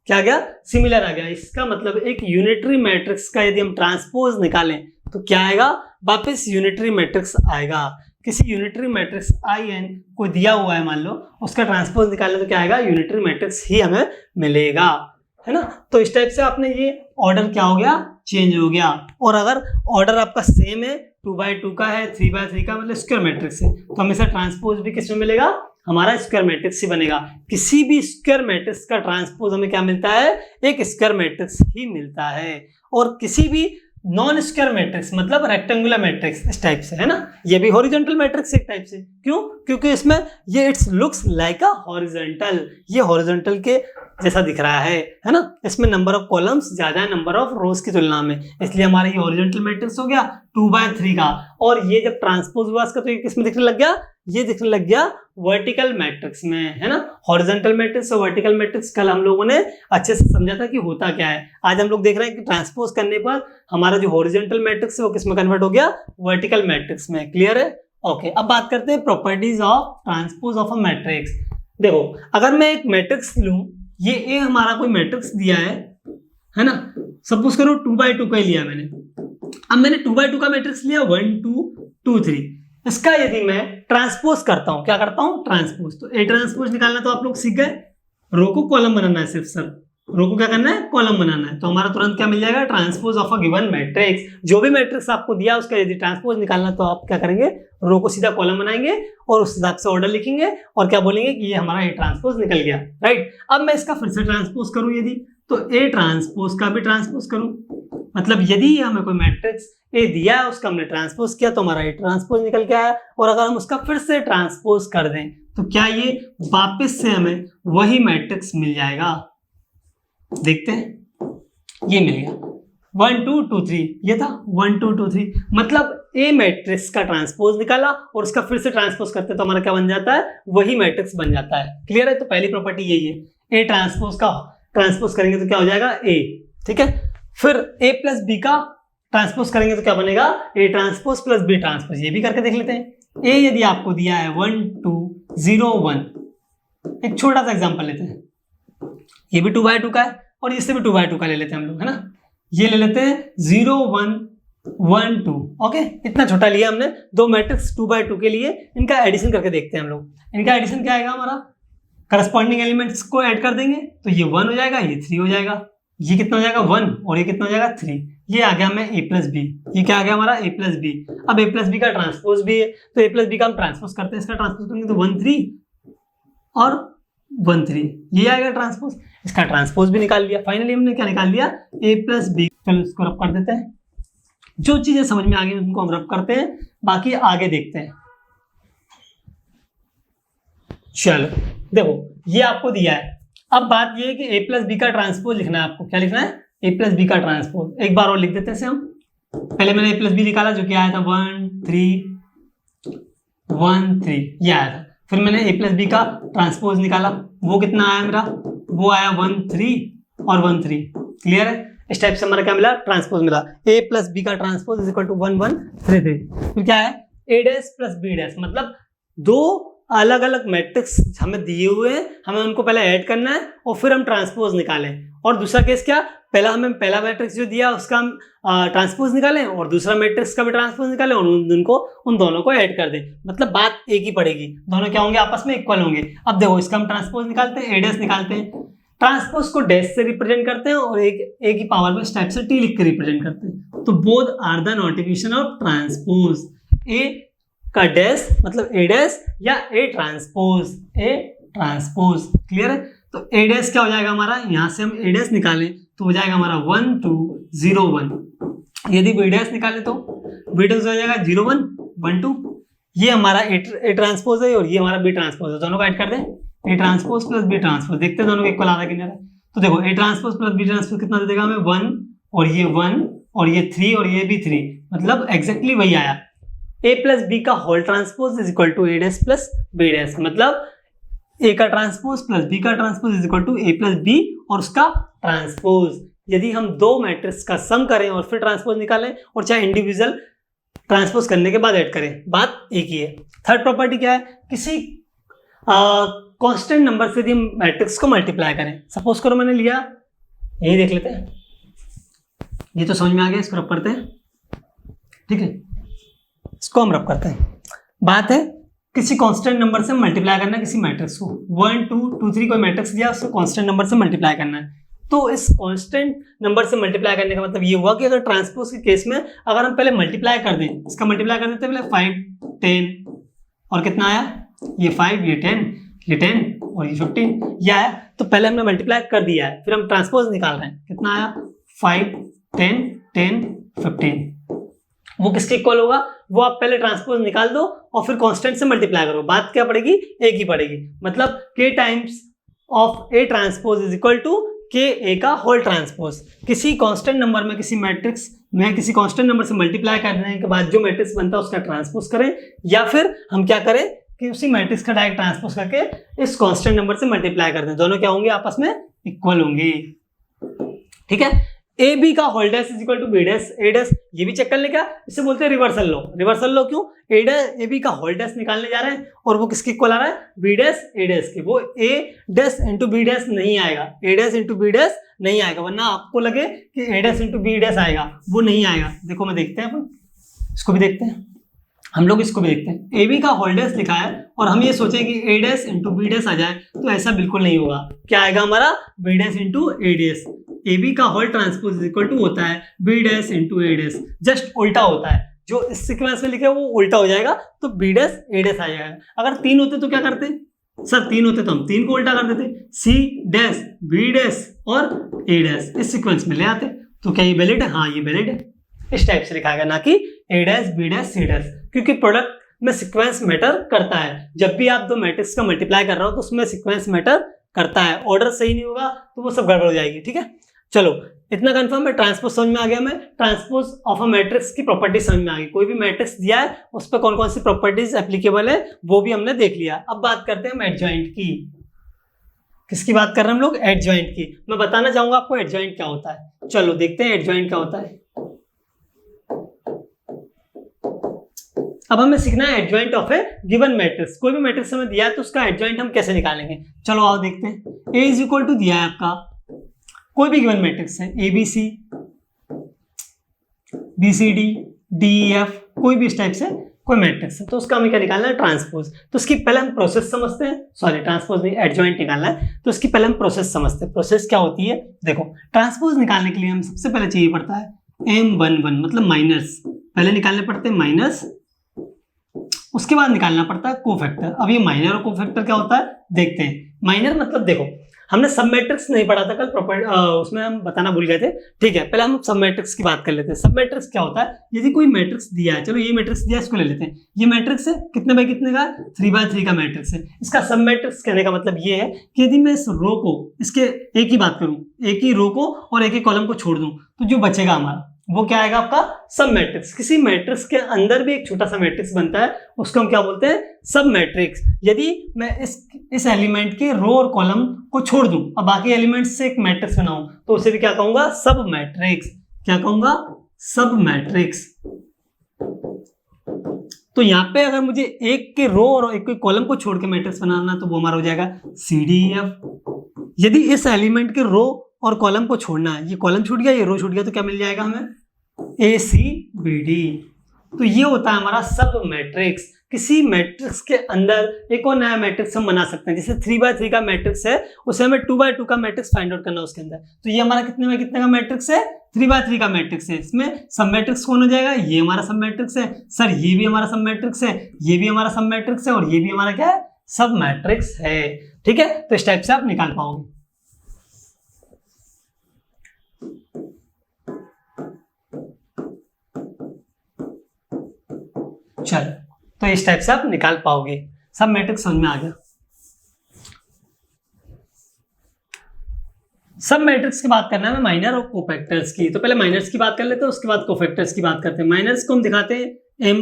क्या आ गया, सिमिलर आ गया। इसका मतलब एक यूनिटरी मैट्रिक्स का यदि हम ट्रांसपोज निकालें तो क्या आएगा, वापस यूनिटरी मैट्रिक्स आएगा। किसी यूनिटरी मैट्रिक्स IN को दिया हुआ है मान लो, उसका ट्रांसपोज निकालें तो क्या आएगा, यूनिटरी मैट्रिक्स ही हमें मिलेगा, है ना। तो इस टाइप से आपने ये ऑर्डर क्या हो गया, चेंज हो गया। और अगर ऑर्डर आपका सेम है 2/2 का है 3/3 का, मतलब स्क्वायर मैट्रिक्स है, तो हमेशा ट्रांसपोज भी किस में मिलेगा, हमारा स्क्वायर मैट्रिक्स ही बनेगा। किसी भी स्क्वायर मैट्रिक्स का ट्रांसपोज हमें क्या मिलता है, एक स्क्वायर मैट्रिक्स ही मिलता है। और किसी भी नॉन स्क्वायर मैट्रिक्स मतलब रेक्टेंगुलर मैट्रिक्स इस टाइप से, है ना, ये भी हॉरिजॉन्टल मैट्रिक्स एक टाइप से। क्यों, क्योंकि इसमें ये it's looks like a horizontal, ये हॉरिजॉन्टल के जैसा दिख रहा है ना। इसमें नंबर ऑफ कॉलम्स ज्यादा है नंबर ऑफ रोज की तुलना में, इसलिए हमारा ये हॉरिजॉन्टल मैट्रिक्स हो गया 2/3 का। और ये जब ट्रांसपोज हुआ इसका तो ये किस में दिखने लग गया, ये दिखने लग गया वर्टिकल मैट्रिक्स में, है ना। हॉरिजॉन्टल मैट्रिक्स और वर्टिकल मैट्रिक्स कल हम लोगों ने अच्छे से समझा था कि होता क्या है। आज हम लोग देख रहे हैं कि ट्रांसपोज करने पर हमारा जो हॉरिजॉन्टल मैट्रिक्स है वो किस में कन्वर्ट हो गया, वर्टिकल मैट्रिक्स में। क्लियर है, ओके। अब बात करते हैं properties of transpose of a matrix. देखो अगर मैं एक मैट्रिक्स लूं, ये ए हमारा कोई मैट्रिक्स दिया है ना, सपोज करो 2/2 का ही लिया मैंने। अब मैंने 2/2 का मैट्रिक्स लिया 1 2 2 3, इसका यदि मैं ट्रांसपोज करता हूं, क्या करता हूं, ट्रांसपोज। तो ए ट्रांसपोज निकालना तो आप लोग सीख गए, रो को कॉलम बनाना है, सिर्फ सर रो को क्या करना है, कॉलम बनाना है। तो हमारा तुरंत क्या मिल जाएगा, transpose of a given matrix. जो भी मैट्रिक्स आपको दिया उसका यदि ट्रांसपोज निकालना तो आप क्या करेंगे, रो को सीधा कॉलम बनाएंगे और उस हिसाब से ऑर्डर लिखेंगे और क्या बोलेंगे कि ये हमारा ए ट्रांसपोज निकल गया, राइट। अब मैं इसका फिर से ट्रांसपोज करूं यदि, तो ए ट्रांसपोज का भी ट्रांसपोज करूं, मतलब यदि हमें कोई मैट्रिक्स ए दिया है उसका हमने ट्रांसपोज किया तो हमारा ए ट्रांसपोज निकल के आया। और अगर हम उसका फिर से ट्रांसपोज कर दें तो क्या ये वापस से हमें वही मैट्रिक्स मिल जाएगा। देखते हैं, ये मिल गया 1 2 2 3, ये था 1 2 2 3, मतलब ए मैट्रिक्स का ट्रांसपोज निकाला और उसका फिर से ट्रांसपोज करते तो हमारा क्या बन जाता है, वही मैट्रिक्स बन जाता है। क्लियर है, तो पहली प्रॉपर्टी यही है, ए ट्रांसपोज का ट्रांसपोज करेंगे तो क्या हो जाएगा ए, ठीक है। फिर ए प्लस बी का ट्रांसपोज करेंगे तो क्या बनेगा, A transpose plus B transpose. ये भी करके देख लेते हैं। ए यदि आपको दिया है 1 2 0 1, एक छोटा सा एग्जांपल लेते हैं, ये भी 2/2 का है और इससे भी 2/2 का ले लेते हैं हम लोग, है ना। ये ले लेते हैं 0 1 1 2, ओके। इतना छोटा लिया हमने, दो मैट्रिक्स 2/2 के लिए, इनका एडिशन करके देखते हैं हम लोग। इनका एडिशन क्या आएगा, हमारा करस्पॉन्डिंग एलिमेंट्स को ऐड कर देंगे तो ये 1 हो जाएगा, ये 3 हो जाएगा, ये कितना हो जाएगा 1 और ये कितना हो जाएगा 3। ये आ गया मैं a प्लस बी, ये क्या आ गया हमारा a प्लस बी। अब a प्लस बी का ट्रांसपोज भी है, तो a प्लस बी का हम ट्रांसपोज करते हैं, इसका ट्रांसपोज करेंगे तो 1 3 और 1 3, ये आएगा ट्रांसपोज। इसका ट्रांसपोज भी निकाल लिया। फाइनली हमने क्या निकाल लिया, a प्लस बी। चलो इसको रब कर देते हैं, जो चीजें समझ में आ गई उनको हम रब करते हैं, बाकी आगे देखते हैं। चलो देखो ये आपको दिया है। अब बात ये है कि a प्लस बी का ट्रांसपोज लिखना है आपको। क्या लिखना है, a प्लस बी का ट्रांसपोज। एक बार और लिख देते हैं हम। पहले मैंने a प्लस बी निकाला जो कि आया था 1 3 1 3, ये आया था। फिर मैंने a प्लस बी का ट्रांसपोज निकाला, वो कितना आया मेरा, वो आया 1 3 और 1 3। क्लियर है, इस टाइप से हमारा क्या मिला, ट्रांसपोज मिला। a प्लस बी का ट्रांसपोज इज इक्वल टू 1 1 3 3। फिर क्या है, a dash plus b dash, मतलब दो अलग अलग मैट्रिक्स हमें दिए हुए हैं, हमें उनको पहले ऐड करना है और फिर हम ट्रांसपोज निकालें। और दूसरा केस क्या, पहला हमें पहला मैट्रिक्स जो दिया उसका हम ट्रांसपोज निकालें और दूसरा मैट्रिक्स का भी ट्रांसपोज निकालें और उन दोनों को ऐड कर दें। मतलब बात एक ही पड़ेगी, दोनों क्या होंगे, आपस में इक्वल होंगे। अब देखो इसका हम ट्रांसपोज निकालते हैं, a डैश निकालते हैं। ट्रांसपोज को डैश से रिप्रेजेंट करते हैं और एक ही पावर में इस टाइप से t लिख के रिप्रेजेंट करते हैं। तो both are the notification of transpose. a का डैश मतलब a डैश या a transpose, a transpose. Clear है, तो a डैश क्या हो जाएगा हमारा, यहाँ से हम a डैश निकालें तो हो जाएगा हमारा 1 2 0 1। यदि b डैश निकालें तो b डैश हो जाएगा 0 1 1 2। ये हमारा a ट्रांसपोज है और ये हमारा b ट्रांसपोज है, दोनों को ऐड कर दें, a transpose plus b transpose. देखते हैं दोनों को इक्वल आ रहा है कि नहीं। तो देखो a transpose plus b transpose कितना दे देगा हमें, 1 और ये 1 और ये 3 और ये भी 3, मतलब एग्जैक्टली वही आया। a प्लस बी का whole transpose is equal to a dash plus b dash, मतलब a का ट्रांसपोज प्लस b का transpose is equal to a plus b और उसका ट्रांसपोज। यदि हम दो मैट्रिक्स का सम करें और फिर ट्रांसपोज निकालें और चाहे इंडिविजुअल ट्रांसपोज करने के बाद ऐड करें, बात एक ही है। थर्ड प्रॉपर्टी क्या है, किसी कांस्टेंट नंबर से यदि हम मैट्रिक्स को मल्टीप्लाई करें, सपोज करो मैंने लिया, यही देख लेते हैं, ये तो समझ में आ गया, इसको रब करते हैं। ठीक है, इसको हम रब करते हैं। बात है किसी कांस्टेंट नंबर से मल्टीप्लाई करना है किसी मैट्रिक्स को, 1 2 2 3 कोई मैट्रिक्स दिया, उसको कांस्टेंट नंबर से मल्टीप्लाई करना है। तो इस कांस्टेंट नंबर से मल्टीप्लाई करने का मतलब ये हुआ कि अगर ट्रांसपोज के केस में अगर हम पहले मल्टीप्लाई कर दें, इसका मल्टीप्लाई कर देते हैं पहले 5 10 और कितना आया, ये 5 ये 10 ये 10 और ये 15, ये आया। तो पहले हमने मल्टीप्लाई कर दिया है, फिर हम ट्रांसपोज निकाल रहे हैं, कितना आया 5 10 10 15। वो किसके इक्वल होगा, वो आप पहले ट्रांसपोज निकाल दो और फिर कांस्टेंट से मल्टीप्लाई करो, बात क्या पड़ेगी, एक ही पड़ेगी। मतलब k times of a transpose is equal to k a का होल ट्रांसपोज। किसी कांस्टेंट नंबर में किसी मैट्रिक्स में किसी कांस्टेंट नंबर से मल्टीप्लाई करने के बाद जो मैट्रिक्स बनता है उसका ट्रांसपोज करें, या फिर हम क्या करें कि उसी मैट्रिक्स का डायरेक्ट ट्रांसपोज करके इस कांस्टेंट नंबर से मल्टीप्लाई कर दें, दोनों क्या होंगे, आपस में इक्वल होंगे। ठीक है, ए बी का whole dash is equal to B dash A dash, ये भी चेक कर ले, क्या इसे बोलते हैं रिवर्सल लॉ। रिवर्सल लॉ क्यों, ए बी का होल डैश निकालने जा रहे हैं और वो किसके इक्वल आ रहा है, बी डैश ए डैश के। वो ए डैश इंटू बी डैश नहीं आएगा, ए डैश इंटू बी डैश नहीं आएगा, वरना आपको लगे कि A dash into B dash आएगा, वो नहीं आएगा। देखो मैं देखते हैं, अपन इसको भी देखते हैं, हम लोग इसको भी देखते हैं। ए बी का होल डैश लिखा है और हम ये सोचें कि A dash into B dash आ जाए, तो ऐसा बिल्कुल नहीं होगा। क्या आएगा हमारा, B dash into A dash. A B का होल ट्रांसपोज इक्वल टू होता है B dash into A dash, just उल्टा होता है, जो इस सीक्वेंस में लिखे है वो उल्टा हो जाएगा, तो बी डैश ए डैश आ जाएगा। अगर 3 होते तो क्या करते, सर 3 होते तो हम 3 को उल्टा कर देते, सी डैश बी डैश और ए डैश इस सीक्वेंस में ले आते। तो क्या ये वैलिड है, हाँ ये वैलिड है। इस टाइप से लिखा गया, ना कि A dash B dash C dash, क्योंकि प्रोडक्ट में सीक्वेंस मैटर करता है। जब भी आप दो मैट्रिक्स का मल्टीप्लाई कर रहे हो तो उसमें सीक्वेंस मैटर करता है, ऑर्डर सही नहीं होगा तो वो सब गड़बड़ हो जाएगी। ठीक है, चलो इतना कंफर्म है, ट्रांसपोज समझ में आ गया, मैं ट्रांसपोज ऑफ अ मैट्रिक्स की प्रॉपर्टी समझ में आ गई। कोई भी मैट्रिक्स दिया है उस पर कौन कौन सी प्रॉपर्टीज एप्लीकेबल है वो भी हमने देख लिया। अब बात करते हैं हम एडजॉइंट की। किसकी बात कर रहे हैं हम लोग, एडजॉइंट की। मैं बताना चाहूंगा आपको एडजॉइंट क्या होता है। चलो देखते हैं एडजॉइंट क्या होता है। अब हमें सीखना है adjoint of A given matrix. कोई भी मैट्रिक्स हमें दिया है तो उसका एडजॉइंट हम कैसे निकालेंगे। चलो आओ देखते हैं। ए इज इक्वल टू दिया है आपका, कोई भी गिवन मैट्रिक्स है, A B C B C D D F, कोई भी इस टाइप से कोई मैट्रिक्स है, तो उसका हमें क्या निकालना है, ट्रांसपोज। तो उसकी पहले हम प्रोसेस समझते हैं, सॉरी ट्रांसपोज नहीं, एडजॉइंट निकालना है, तो उसकी पहले हम प्रोसेस समझते हैं। प्रोसेस क्या होती है, देखो ट्रांसपोज निकालने के लिए हम सबसे पहले चाहिए पड़ता है M11 मतलब माइनस, पहले निकालने पड़ते हैं माइनस, उसके बाद निकालना पड़ता है कोफैक्टर। अब ये माइनर और कोफैक्टर क्या होता है देखते हैं। माइनर मतलब देखो हमने सब मैट्रिक्स नहीं पढ़ा था कल उसमें हम बताना भूल गए थे, ठीक है। पहले हम सब मैट्रिक्स की बात कर लेते हैं। सब मैट्रिक्स क्या होता है, यदि कोई मैट्रिक्स दिया है, चलो ये मैट्रिक्स दिया है इसको ले लेते हैं। ये मैट्रिक्स है कितने बाय कितने का, 3x3 का मैट्रिक्स है। इसका सब मैट्रिक्स कहने का मतलब ये है कि यदि मैं इस रो को, इसके एक ही बात करूं, एक ही रो को और एक ही कॉलम को छोड़ दूं तो जो बचेगा हमारा वो क्या आएगा आपका सब मैट्रिक्स। किसी मैट्रिक्स के अंदर भी एक छोटा सा मैट्रिक्स बनता है, उसको हम क्या बोलते हैं सब मैट्रिक्स। यदि मैं इस एलिमेंट के रो और कॉलम को छोड़ दूं और बाकी एलिमेंट्स से एक मैट्रिक्स बनाऊं तो उसे भी क्या कहूंगा सब मैट्रिक्स। क्या कहूंगा सब मैट्रिक्स। तो यहाँ पे अगर मुझे एक के रो और एक के कॉलम को छोड़ के मैट्रिक्स बनाना तो वो हमारा हो जाएगा CDEF। यदि इस एलिमेंट के रो और कॉलम को छोड़ना है, ये कॉलम छूट गया ये रो छूट गया तो क्या मिल जाएगा हमें ACBD। तो ये होता है हमारा सब मैट्रिक्स। किसी मैट्रिक्स के अंदर एक और नया मैट्रिक्स हम बना सकते हैं। जैसे 3x3 का मैट्रिक्स है उसे हमें 2x2 का मैट्रिक्स फाइंड आउट करना है उसके अंदर, तो ये हमारा कितने में कितने का मैट्रिक्स है 3x3 का मैट्रिक्स है। इसमें सब मैट्रिक्स कौन हो जाएगा, ये हमारा सब मैट्रिक्स है सर, ये भी हमारा सब मैट्रिक्स है, ये भी हमारा सब मैट्रिक्स है और ये भी हमारा क्या है सब मैट्रिक्स है। ठीक है, तो इस टाइप से आप निकाल पाओगे। चलो, तो इस टाइप से आप निकाल पाओगे। सब मैट्रिक्स समझ में आ गया। सब मैट्रिक्स की बात करना है माइनर और कोफैक्टर्स की। तो पहले माइनर्स की बात कर लेते हैं, उसके बाद कोफैक्टर्स की बात करते हैं। माइनर्स को हम दिखाते हैं M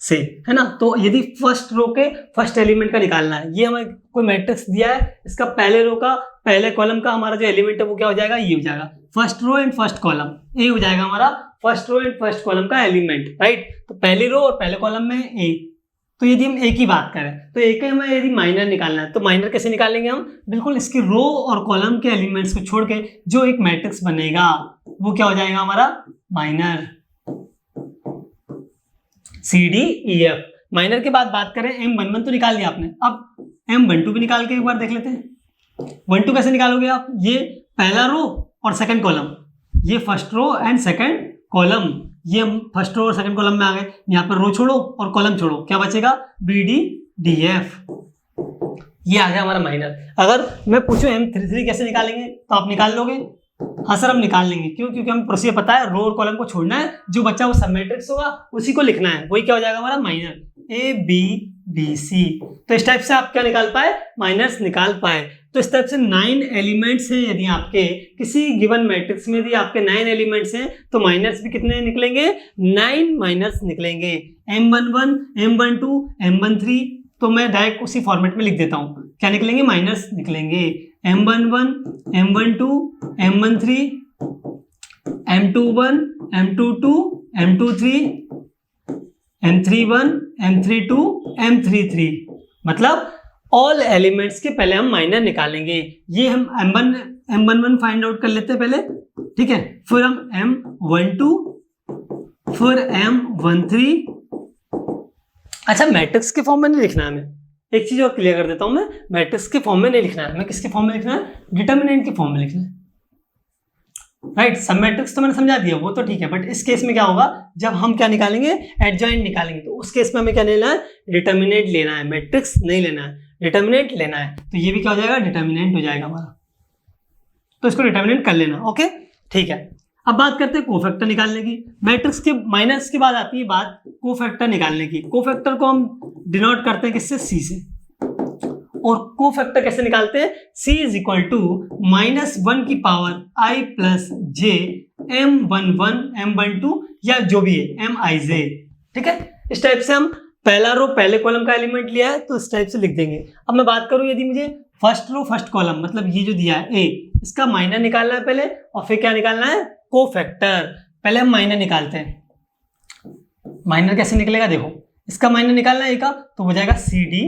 से, है ना। तो यदि फर्स्ट रो के फर्स्ट एलिमेंट का निकालना है, ये हमें कोई मैट्रिक्स दिया है, इसका पहले रो का पहले कॉलम का हमारा जो एलिमेंट है वो क्या हो जाएगा, ये हो जाएगा first row and first column. A हो जाएगा हमारा first row and first column का एलिमेंट, राइट। तो पहली रो और पहले कॉलम में ए। तो यदि हम ए की बात करें तो ए के हमें यदि माइनर निकालना है तो माइनर कैसे निकालेंगे हम, बिल्कुल इसकी रो और कॉलम के एलिमेंट्स को छोड़ के जो एक मैट्रिक्स बनेगा वो क्या हो जाएगा हमारा माइनर CDEF। माइनर के बाद बात करें M11 तो निकाल लिया आपने, अब M12 भी निकाल के एक बार देख लेते हैं। 12 कैसे निकालोगे आप, ये पहला रो और सेकंड कॉलम, ये first row and second column, ये फर्स्ट रो और सेकंड कॉलम में आ गए। यहाँ पर रो छोड़ो और कॉलम छोड़ो, क्या बचेगा BDDF। ये आ गया हमारा माइनर। अगर मैं पूछूं M33 कैसे निकालेंगे तो आप निकाल लोगे, हाँ सर हम निकाल लेंगे। क्यों, क्योंकि हम प्रोसीजर पता है, रो और कॉलम को छोड़ना है, जो बच्चा वो सब मैट्रिक्स होगा उसी को लिखना है, वही क्या हो जाएगा हमारा माइनर ABBC। तो इस टाइप से आप क्या निकाल पाए, माइनर्स निकाल पाए। तो इस टाइप से 9 एलिमेंट्स हैं। यदि आपके किसी गिवन मैट्रिक्स में यदि आपके 9 एलिमेंट्स हैं तो माइनर्स भी कितने निकलेंगे, 9 माइनर्स निकलेंगे। M11, M12, M13, तो मैं डायरेक्ट उसी फॉर्मेट में लिख देता हूँ, क्या निकलेंगे माइनर्स निकलेंगे। M11, M12, M13, M21, M22, M23, M31, M32, M33, मतलब ऑल एलिमेंट्स के पहले हम माइनर निकालेंगे। ये हम M11 फाइंड आउट कर लेते हैं पहले, ठीक है। फिर हम M12, फिर M13। अच्छा, मैट्रिक्स के फॉर्म में नहीं लिखना है हमें, एक चीज और क्लियर कर देता हूं मैं, मैट्रिक्स के फॉर्म में नहीं लिखना है हमें, किसके फॉर्म में लिखना है, डिटर्मिनेंट के फॉर्म में लिखना है, राइट। सब मैट्रिक्स तो मैंने समझा दिया, वो तो ठीक है, बट इस केस में क्या होगा, जब हम क्या निकालेंगे एडजॉइंट निकालेंगे, तो उस केस में हमें क्या लेना है, डिटर्मिनेंट लेना है, मैट्रिक्स नहीं लेना है, डिटर्मिनेंट लेना है। तो ये भी क्या हो जाएगा, डिटर्मिनेंट हो जाएगा हमारा। तो इसको डिटर्मिनेंट कर लेना, ओके ठीक है। अब बात करते हैं कोफैक्टर निकालने की। मैट्रिक्स के माइनस के बाद आती है बात कोफैक्टर निकालने की। कोफैक्टर को हम डिनोट करते हैं किससे, C से। और कोफैक्टर कैसे निकालते हैं, C इज इक्वल टू -1 की power I plus J M11 M12 या जो भी है Mij, ठीक है। इस टाइप से हम पहला रो पहले कॉलम का एलिमेंट लिया है तो इस टाइप से लिख देंगे। अब मैं बात करूं, यदि मुझे फर्स्ट रो फर्स्ट कॉलम, मतलब ये जो दिया है A, इसका माइनर निकालना है पहले और फिर क्या निकालना है, कोफैक्टर। पहले हम माइनर निकालते हैं। माइनर कैसे निकलेगा, देखो इसका माइनर निकालना है A का, तो हो जाएगा CD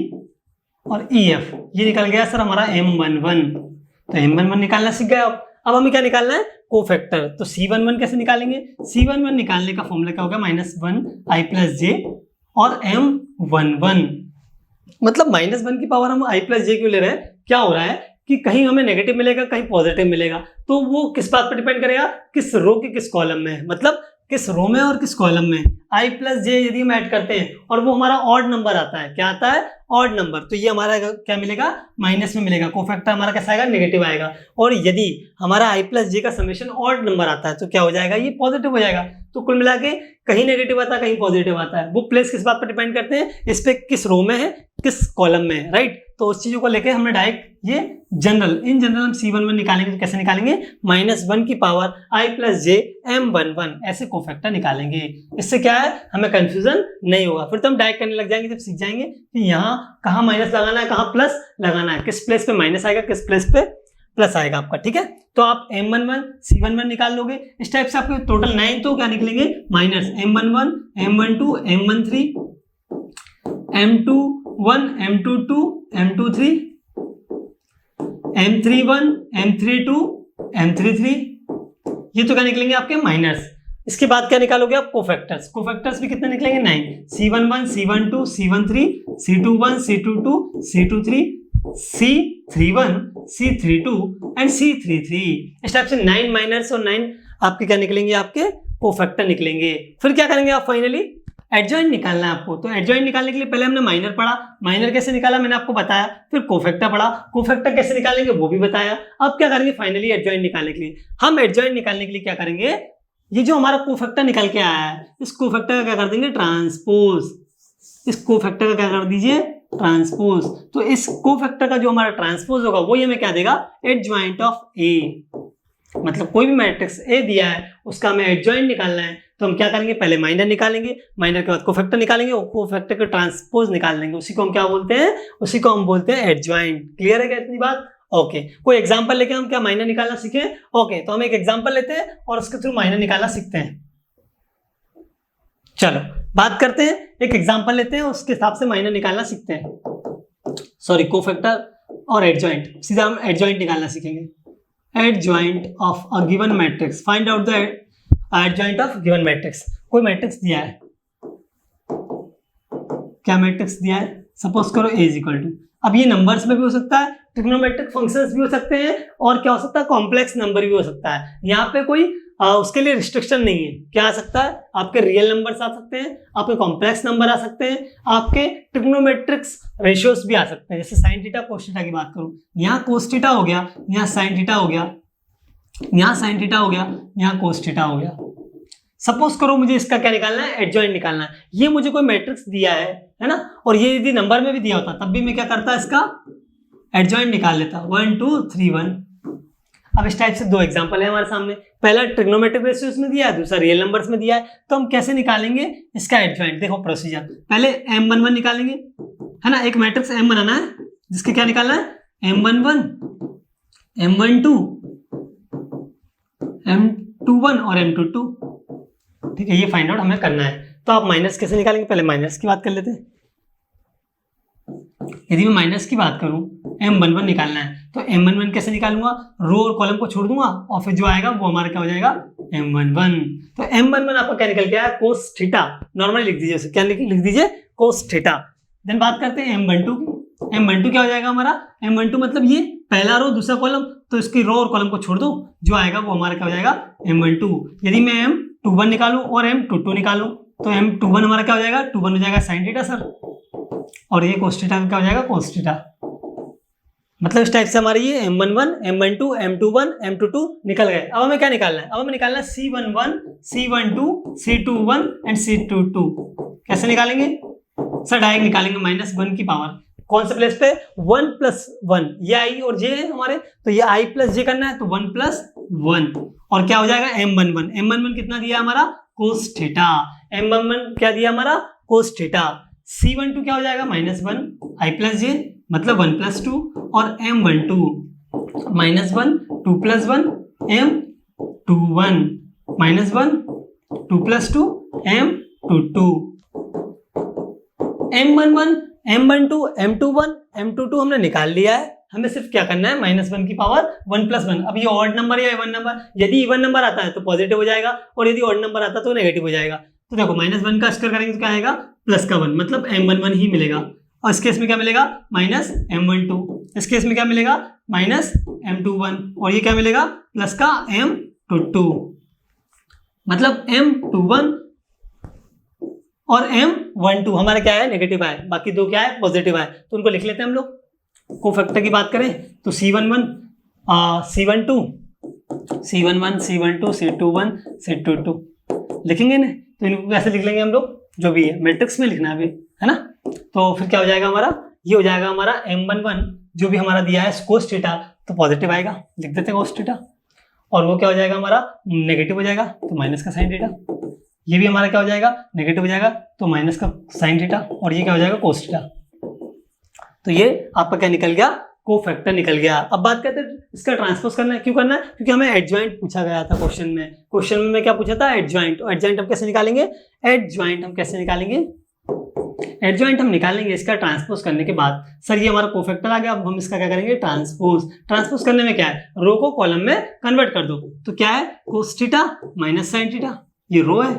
और EF। ये निकल गया सर हमारा M11। तो M11 निकालना सीख गए। अब हमें क्या निकालना है, कोफैक्टर। तो C11 कैसे निकालेंगे, C11 निकालने का फॉर्मूला क्या होगा, -1 I प्लस J और M11। मतलब -1 की पावर हम I प्लस J क्यों ले रहे हैं, क्या हो रहा है कि कहीं हमें नेगेटिव मिलेगा कहीं पॉजिटिव मिलेगा, तो वो किस बात पर डिपेंड करेगा, किस रो के किस कॉलम में है, मतलब किस रो में और किस कॉलम में। i प्लस जे यदि हम ऐड करते हैं और वो हमारा ऑड नंबर आता है, क्या आता है, ऑड नंबर, तो ये हमारा क्या मिलेगा, माइनस में मिलेगा, कोफैक्टर हमारा कैसा आएगा, नेगेटिव आएगा। और यदि हमारा i प्लस जे का समेशन ऑड नंबर आता है तो क्या हो जाएगा, ये पॉजिटिव हो जाएगा। तो कुल मिला के कहीं नेगेटिव आता है कहीं पॉजिटिव आता है, वो प्लेस किस बात पर डिपेंड करते हैं, इस पे किस रो में है किस कॉलम में है, राइट। तो उस चीजों को लेके हमने डायरेक्ट ये जनरल, इन जनरल हम C11 निकालेंगे तो कैसे निकालेंगे, -1 की power i plus J m11 ऐसे कोफैक्टर निकालेंगे। इससे क्या है, हमें कंफ्यूजन नहीं होगा, फिर तो हम डायरेक्ट करने लग जाएंगे जब सीख जाएंगे कि यहाँ कहाँ माइनस लगाना है कहाँ प्लस लगाना है, किस प्लेस पे माइनस आएगा किस प्लेस पे प्लस आएगा आपका, ठीक है। तो आप m11 C11 निकाल लोगे, इस टाइप से आपके टोटल 9 तो क्या निकलेंगे, minus m11 m12 m13 m21 m22 m23 m31 m32 m33, ये तो क्या निकलेंगे आपके माइनस। इसके बाद क्या निकालोगे आप, कोफैक्टर्स, कोफैक्टर्स भी कितने निकलेंगे, 9, C11 C12 C13 C21 C22 C23 C31 C32 and C33, इस टाइप से 9 माइनस और 9 आपके क्या निकलेंगे, आपके कोफैक्टर निकलेंगे। फिर क्या करेंगे आप, फाइनली एडजॉइंट निकालना है आपको। तो एडजॉइंट निकालने के लिए पहले हमने माइनर पढ़ा, माइनर कैसे निकाला मैंने आपको बताया, फिर कोफैक्टर पढ़ा, कोफैक्टर कैसे निकालेंगे वो भी बताया। अब क्या करेंगे फाइनली एडजॉइंट निकालने के लिए, हम एडजॉइंट निकालने के लिए क्या करेंगे, ये जो हमारा कोफैक्टर निकल के आया है इस कोफैक्टर का क्या कर देंगे, ट्रांसपोज, इस कोफैक्टर का क्या कर दीजिए, ट्रांसपोज। तो इस कोफैक्टर का जो हमारा ट्रांसपोज होगा वो ये हमें क्या देगा, एडजॉइंट ऑफ ए, मतलब कोई भी मैट्रिक्स ए दिया है उसका हमें एडजॉइंट निकालना है। तो हम क्या करेंगे, पहले माइनर निकालेंगे, माइनर के बाद कोफैक्टर निकालेंगे और कोफैक्टर का ट्रांसपोज निकाल देंगे, उसी को हम क्या बोलते हैं, उसी को हम बोलते हैं एडजॉइंट। क्लियर है क्या इतनी बात, ओके। कोई एग्जांपल लेके हम क्या माइनर निकालना सीखे, ओके। तो हम एक एग्जांपल लेते हैं और उसके थ्रू माइनर निकालना सीखते हैं। चलो बात करते हैं, एक एग्जांपल लेते हैं उसके हिसाब से माइनर निकालना सीखते हैं। सॉरी, कोफैक्टर और एडजॉइंट, सीधा हम एडजॉइंट निकालना सीखेंगे। Adjoint of a given matrix, find out the adjoint of given matrix. कोई मैट्रिक्स दिया है, क्या मैट्रिक्स दिया है, सपोज करो A इक्वल टू, अब ये नंबर्स में भी हो सकता है, ट्रिग्नोमेट्रिक फंक्शंस भी हो सकते हैं, और क्या हो सकता है, कॉम्प्लेक्स नंबर भी हो सकता है। यहाँ पे कोई उसके लिए रिस्ट्रिक्शन नहीं है, क्या आ सकता है, आपके रियल नंबर्स आ सकते हैं, आपके कॉम्प्लेक्स नंबर आ सकते हैं, आपके ट्रिग्नोमेट्रिक्स रेशियोज भी आ सकते हैं। जैसे साइन थीटा कोस थीटा की बात करूं, यहाँ कोस थीटा हो गया, यहाँ साइन थीटा हो गया, यहाँ साइन थीटा हो गया, यहाँ कोस थीटा हो गया। सपोज करो मुझे इसका क्या निकालना है, एडजॉइंट निकालना है। ये मुझे कोई मैट्रिक्स दिया है ना, और ये यदि नंबर में भी दिया होता तब भी मैं क्या करता, इसका एडजॉइंट निकाल लेता, 1 2 3 1। अब इस टाइप से दो एग्जांपल है हमारे सामने, पहला ट्रिग्नोमेट्रिक रेशियोज में दिया है, दूसरा रियल नंबर्स में दिया है। तो हम कैसे निकालेंगे इसका एडजॉइंट, देखो प्रोसीजर, पहले M11 निकालेंगे, है ना, एक मैट्रिक्स M बनाना है जिसके क्या निकालना है, M11 M12 M21 और M22, ठीक है, ये फाइंड आउट हमें करना है। तो आप माइनस कैसे निकालेंगे, पहले माइनस की बात कर लेते हैं। यदि मैं माइनस की बात करूं, M11 निकालना है, तो M11 कैसे निकालूंगा, रो और कॉलम को छोड़ दूंगा और फिर जो आएगा वो हमारा क्या हो जाएगा, M11। तो M11 आपका क्या निकल के आया, कोस थीटा, नॉर्मली लिख दीजिए उसे, क्या लिख दीजिए, कोस थीटा। देन बात करते हैं M12 की, M12 क्या हो जाएगा हमारा, M12 मतलब ये पहला रो दूसरा कॉलम, तो इसकी रो और कॉलम को छोड़ दो, जो आएगा वो हमारा क्या हो जाएगा, M12। यदि मैं M21 निकालूं और M22 निकालूं, तो M21 हमारा क्या हो जाएगा, 21 हो जाएगा साइन थीटा सर, और ये कोस थीटा क्या हो जाएगा, कोस थीटा। मतलब इस टाइप से हमारे ये M11 M12 M21 M22 निकल गए। अब हमें क्या निकालना है, अब हमें निकालना है C11 C12 C21 and C22। कैसे निकालेंगे सर, डायरेक्ट निकालेंगे, -1 की पावर, कौन से प्लेस पे, 1 + 1, ये आई और जे है हमारे, तो ये i + j करना है, तो 1 + 1, और क्या हो जाएगा M11। M11 कितना दिया हमारा, कोस थीटा, M11 क्या दिया हमारा, कोस थीटा। C12 क्या हो जाएगा, -1 i + j मतलब 1 + 2, और M12 -1 2 + 1 M21 -1 2 + 2 M22। M11 M12 M21 M22 हमने निकाल लिया है, हमें सिर्फ क्या करना है, -1 की पावर 1 + 1। अब ये ऑड नंबर या इवन नंबर, यदि इवन नंबर आता है तो पॉजिटिव हो जाएगा, और यदि ऑड नंबर आता है तो नेगेटिव हो जाएगा। तो देखो -1 का स्क्वायर करेंगे तो क्या आएगा, +1, मतलब M11 ही मिलेगा। और इस केस में क्या मिलेगा -m12, इस केस में क्या मिलेगा -m21, और ये क्या मिलेगा प्लस का m22, मतलब m21 और m12 हमारा क्या है नेगेटिव है, बाकी दो क्या है पॉजिटिव है, तो उनको लिख लेते हैं हम लोग। कोफैक्टर की बात करें तो C11 C12 C11 C12 C21 C22 लिखेंगे ना, तो इनको कैसे लिख लेंगे हम लोग, जो भी है मैट्रिक्स में लिखना है ना। तो फिर क्या हो जाएगा हमारा, ये हो जाएगा हमारा m11 जो भी हमारा दिया है cos थीटा, तो पॉजिटिव आएगा, लिख देते हैं cos थीटा, और वो क्या हो जाएगा हमारा नेगेटिव हो जाएगा, तो माइनस का साइन थीटा, ये भी हमारा क्या हो जाएगा नेगेटिव हो जाएगा, तो माइनस का साइन थीटा, और ये क्या हो जाएगा cos थीटा। तो ये आपका क्या निकल गया, कोफैक्टर निकल गया। अब बात करते हैं इसका ट्रांसपोज करना है, क्यों करना है, क्योंकि हमें एडजॉइंट पूछा गया था क्वेश्चन में क्या पूछा था, एडजॉइंट। और एडजॉइंट हम कैसे निकालेंगे, एडजॉइंट हम निकालेंगे इसका ट्रांसपोज करने के बाद। सर ये हमारा कोफैक्टर आ गया, अब हम इसका क्या करेंगे ट्रांसपोज करने में क्या है, रो को कॉलम में कन्वर्ट कर दो, तो क्या है cos theta minus sine theta, ये रो है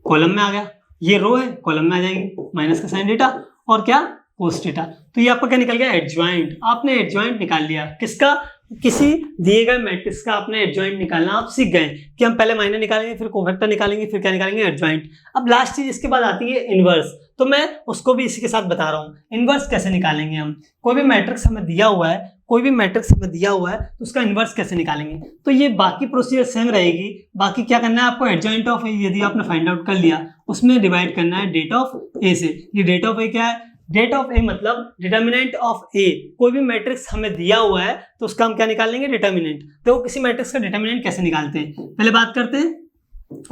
कॉलम में आ गया, ये रो है कॉलम में आ जाएगी माइनस का साइन थीटा, और क्या cos थीटा। तो ये आपका क्या निकल गया एडजॉइंट। आपने एडजॉइंट निकाल लिया किसका, किसी दिए गए मैट्रिक्स का आपने एडजॉइंट निकालना आप सीख गए कि हम पहले माइनर निकालेंगे, फिर कोफैक्टर निकालेंगे, फिर क्या निकालेंगे एडजॉइंट। अब लास्ट चीज इसके बाद आती है इनवर्स, तो मैं उसको भी इसी के साथ बता रहा हूँ। इनवर्स कैसे निकालेंगे हम, कोई भी मैट्रिक्स हमें दिया हुआ है तो उसका इनवर्स कैसे निकालेंगे। तो ये बाकी प्रोसीजर सेम रहेगी, बाकी क्या करना है आपको, एडजॉइंट ऑफ ए यदि आपने फाइंड आउट कर लिया उसमें डिवाइड करना है डेट ऑफ ए से। ये डेट ऑफ ए क्या है, डेट ऑफ ए मतलब डिटर्मिनेंट ऑफ ए। कोई भी मैट्रिक्स हमें दिया हुआ है तो उसका हम क्या निकालेंगे, डिटर्मिनेंट। तो किसी मैट्रिक्स का डिटर्मिनेंट कैसे निकालते हैं, पहले बात करते हैं।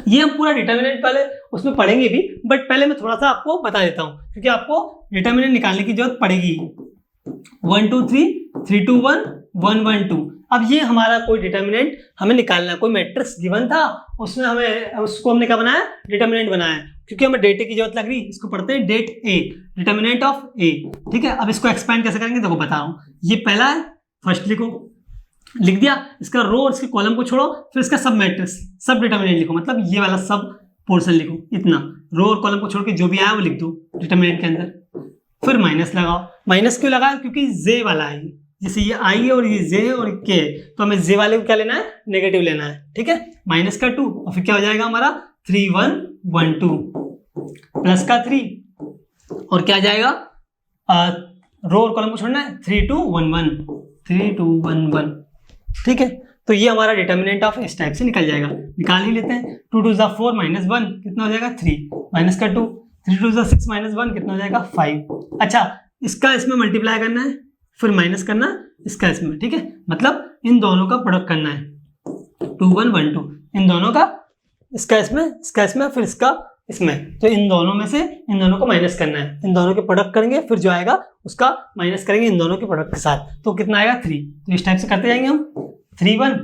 ये हम पूरा डिटर्मिनेंट पहले उसमें पढ़ेंगे भी, बट पहले मैं थोड़ा सा आपको बता देता हूँ, क्योंकि आपको डिटर्मिनेंट निकालने की जरूरत पड़ेगी। 1 2 3 3 2 1 1 1 2। अब ये हमारा कोई डिटर्मिनेंट हमें निकालना है, कोई मैट्रिक्स गिवन था उसमें उसको हमने क्या बनाया, डिटर्मिनेंट बनाया, क्योंकि हमें डेट की जरूरत लग रही है। इसको पढ़ते हैं डेट ए, डिटर्मिनेंट ऑफ ए, ठीक है। अब इसको एक्सपेंड कैसे करेंगे देखो बता रहा हूँ। ये पहला है, फर्स्ट लिखो, लिख दिया, इसका रो और इसके कॉलम को छोड़ो, फिर इसका सब मैट्रिक्स सब डिटर्मिनेंट लिखो, मतलब ये वाला सब पोर्शन लिखो, इतना रो और कॉलम को छोड़ के जो भी आया वो लिख दो डिटर्मिनेंट के अंदर। फिर माइनस लगाओ, माइनस क्यों लगाया, क्योंकि जे वाला है, जैसे ये आई है और ये जे है और के, तो हमें जे वाले को क्या लेना है, नेगेटिव लेना है, ठीक है। माइनस का 2 और फिर क्या हो जाएगा हमारा 3 1 1 2 प्लस का 3 और क्या जाएगा, रो और कॉलम को छोड़ना है, 3 2 1 1 3 2 1 1, ठीक है। तो ये हमारा डिटर्मिनेंट ऑफ इस टाइप से निकल जाएगा, निकाल ही लेते हैं। 2 2 4 माइनस 1 कितना हो जाएगा 3, माइनस का 2 3 2 6 माइनस 1 कितना हो जाएगा 5। अच्छा, इसका इसमें मल्टीप्लाई करना है, फिर माइनस करना इसका इसमें, ठीक है। मतलब इन दोनों का प्रोडक्ट करना है, 2 1 1 2, इन दोनों का, इसका इसमें फिर इसका इसमें, तो इन दोनों में से इन दोनों को माइनस करना है, इन दोनों के प्रोडक्ट करेंगे, फिर जो आएगा उसका माइनस करेंगे इन दोनों के प्रोडक्ट के साथ, तो कितना आएगा 3। तो इस टाइप से करते जाएंगे हम, 3 1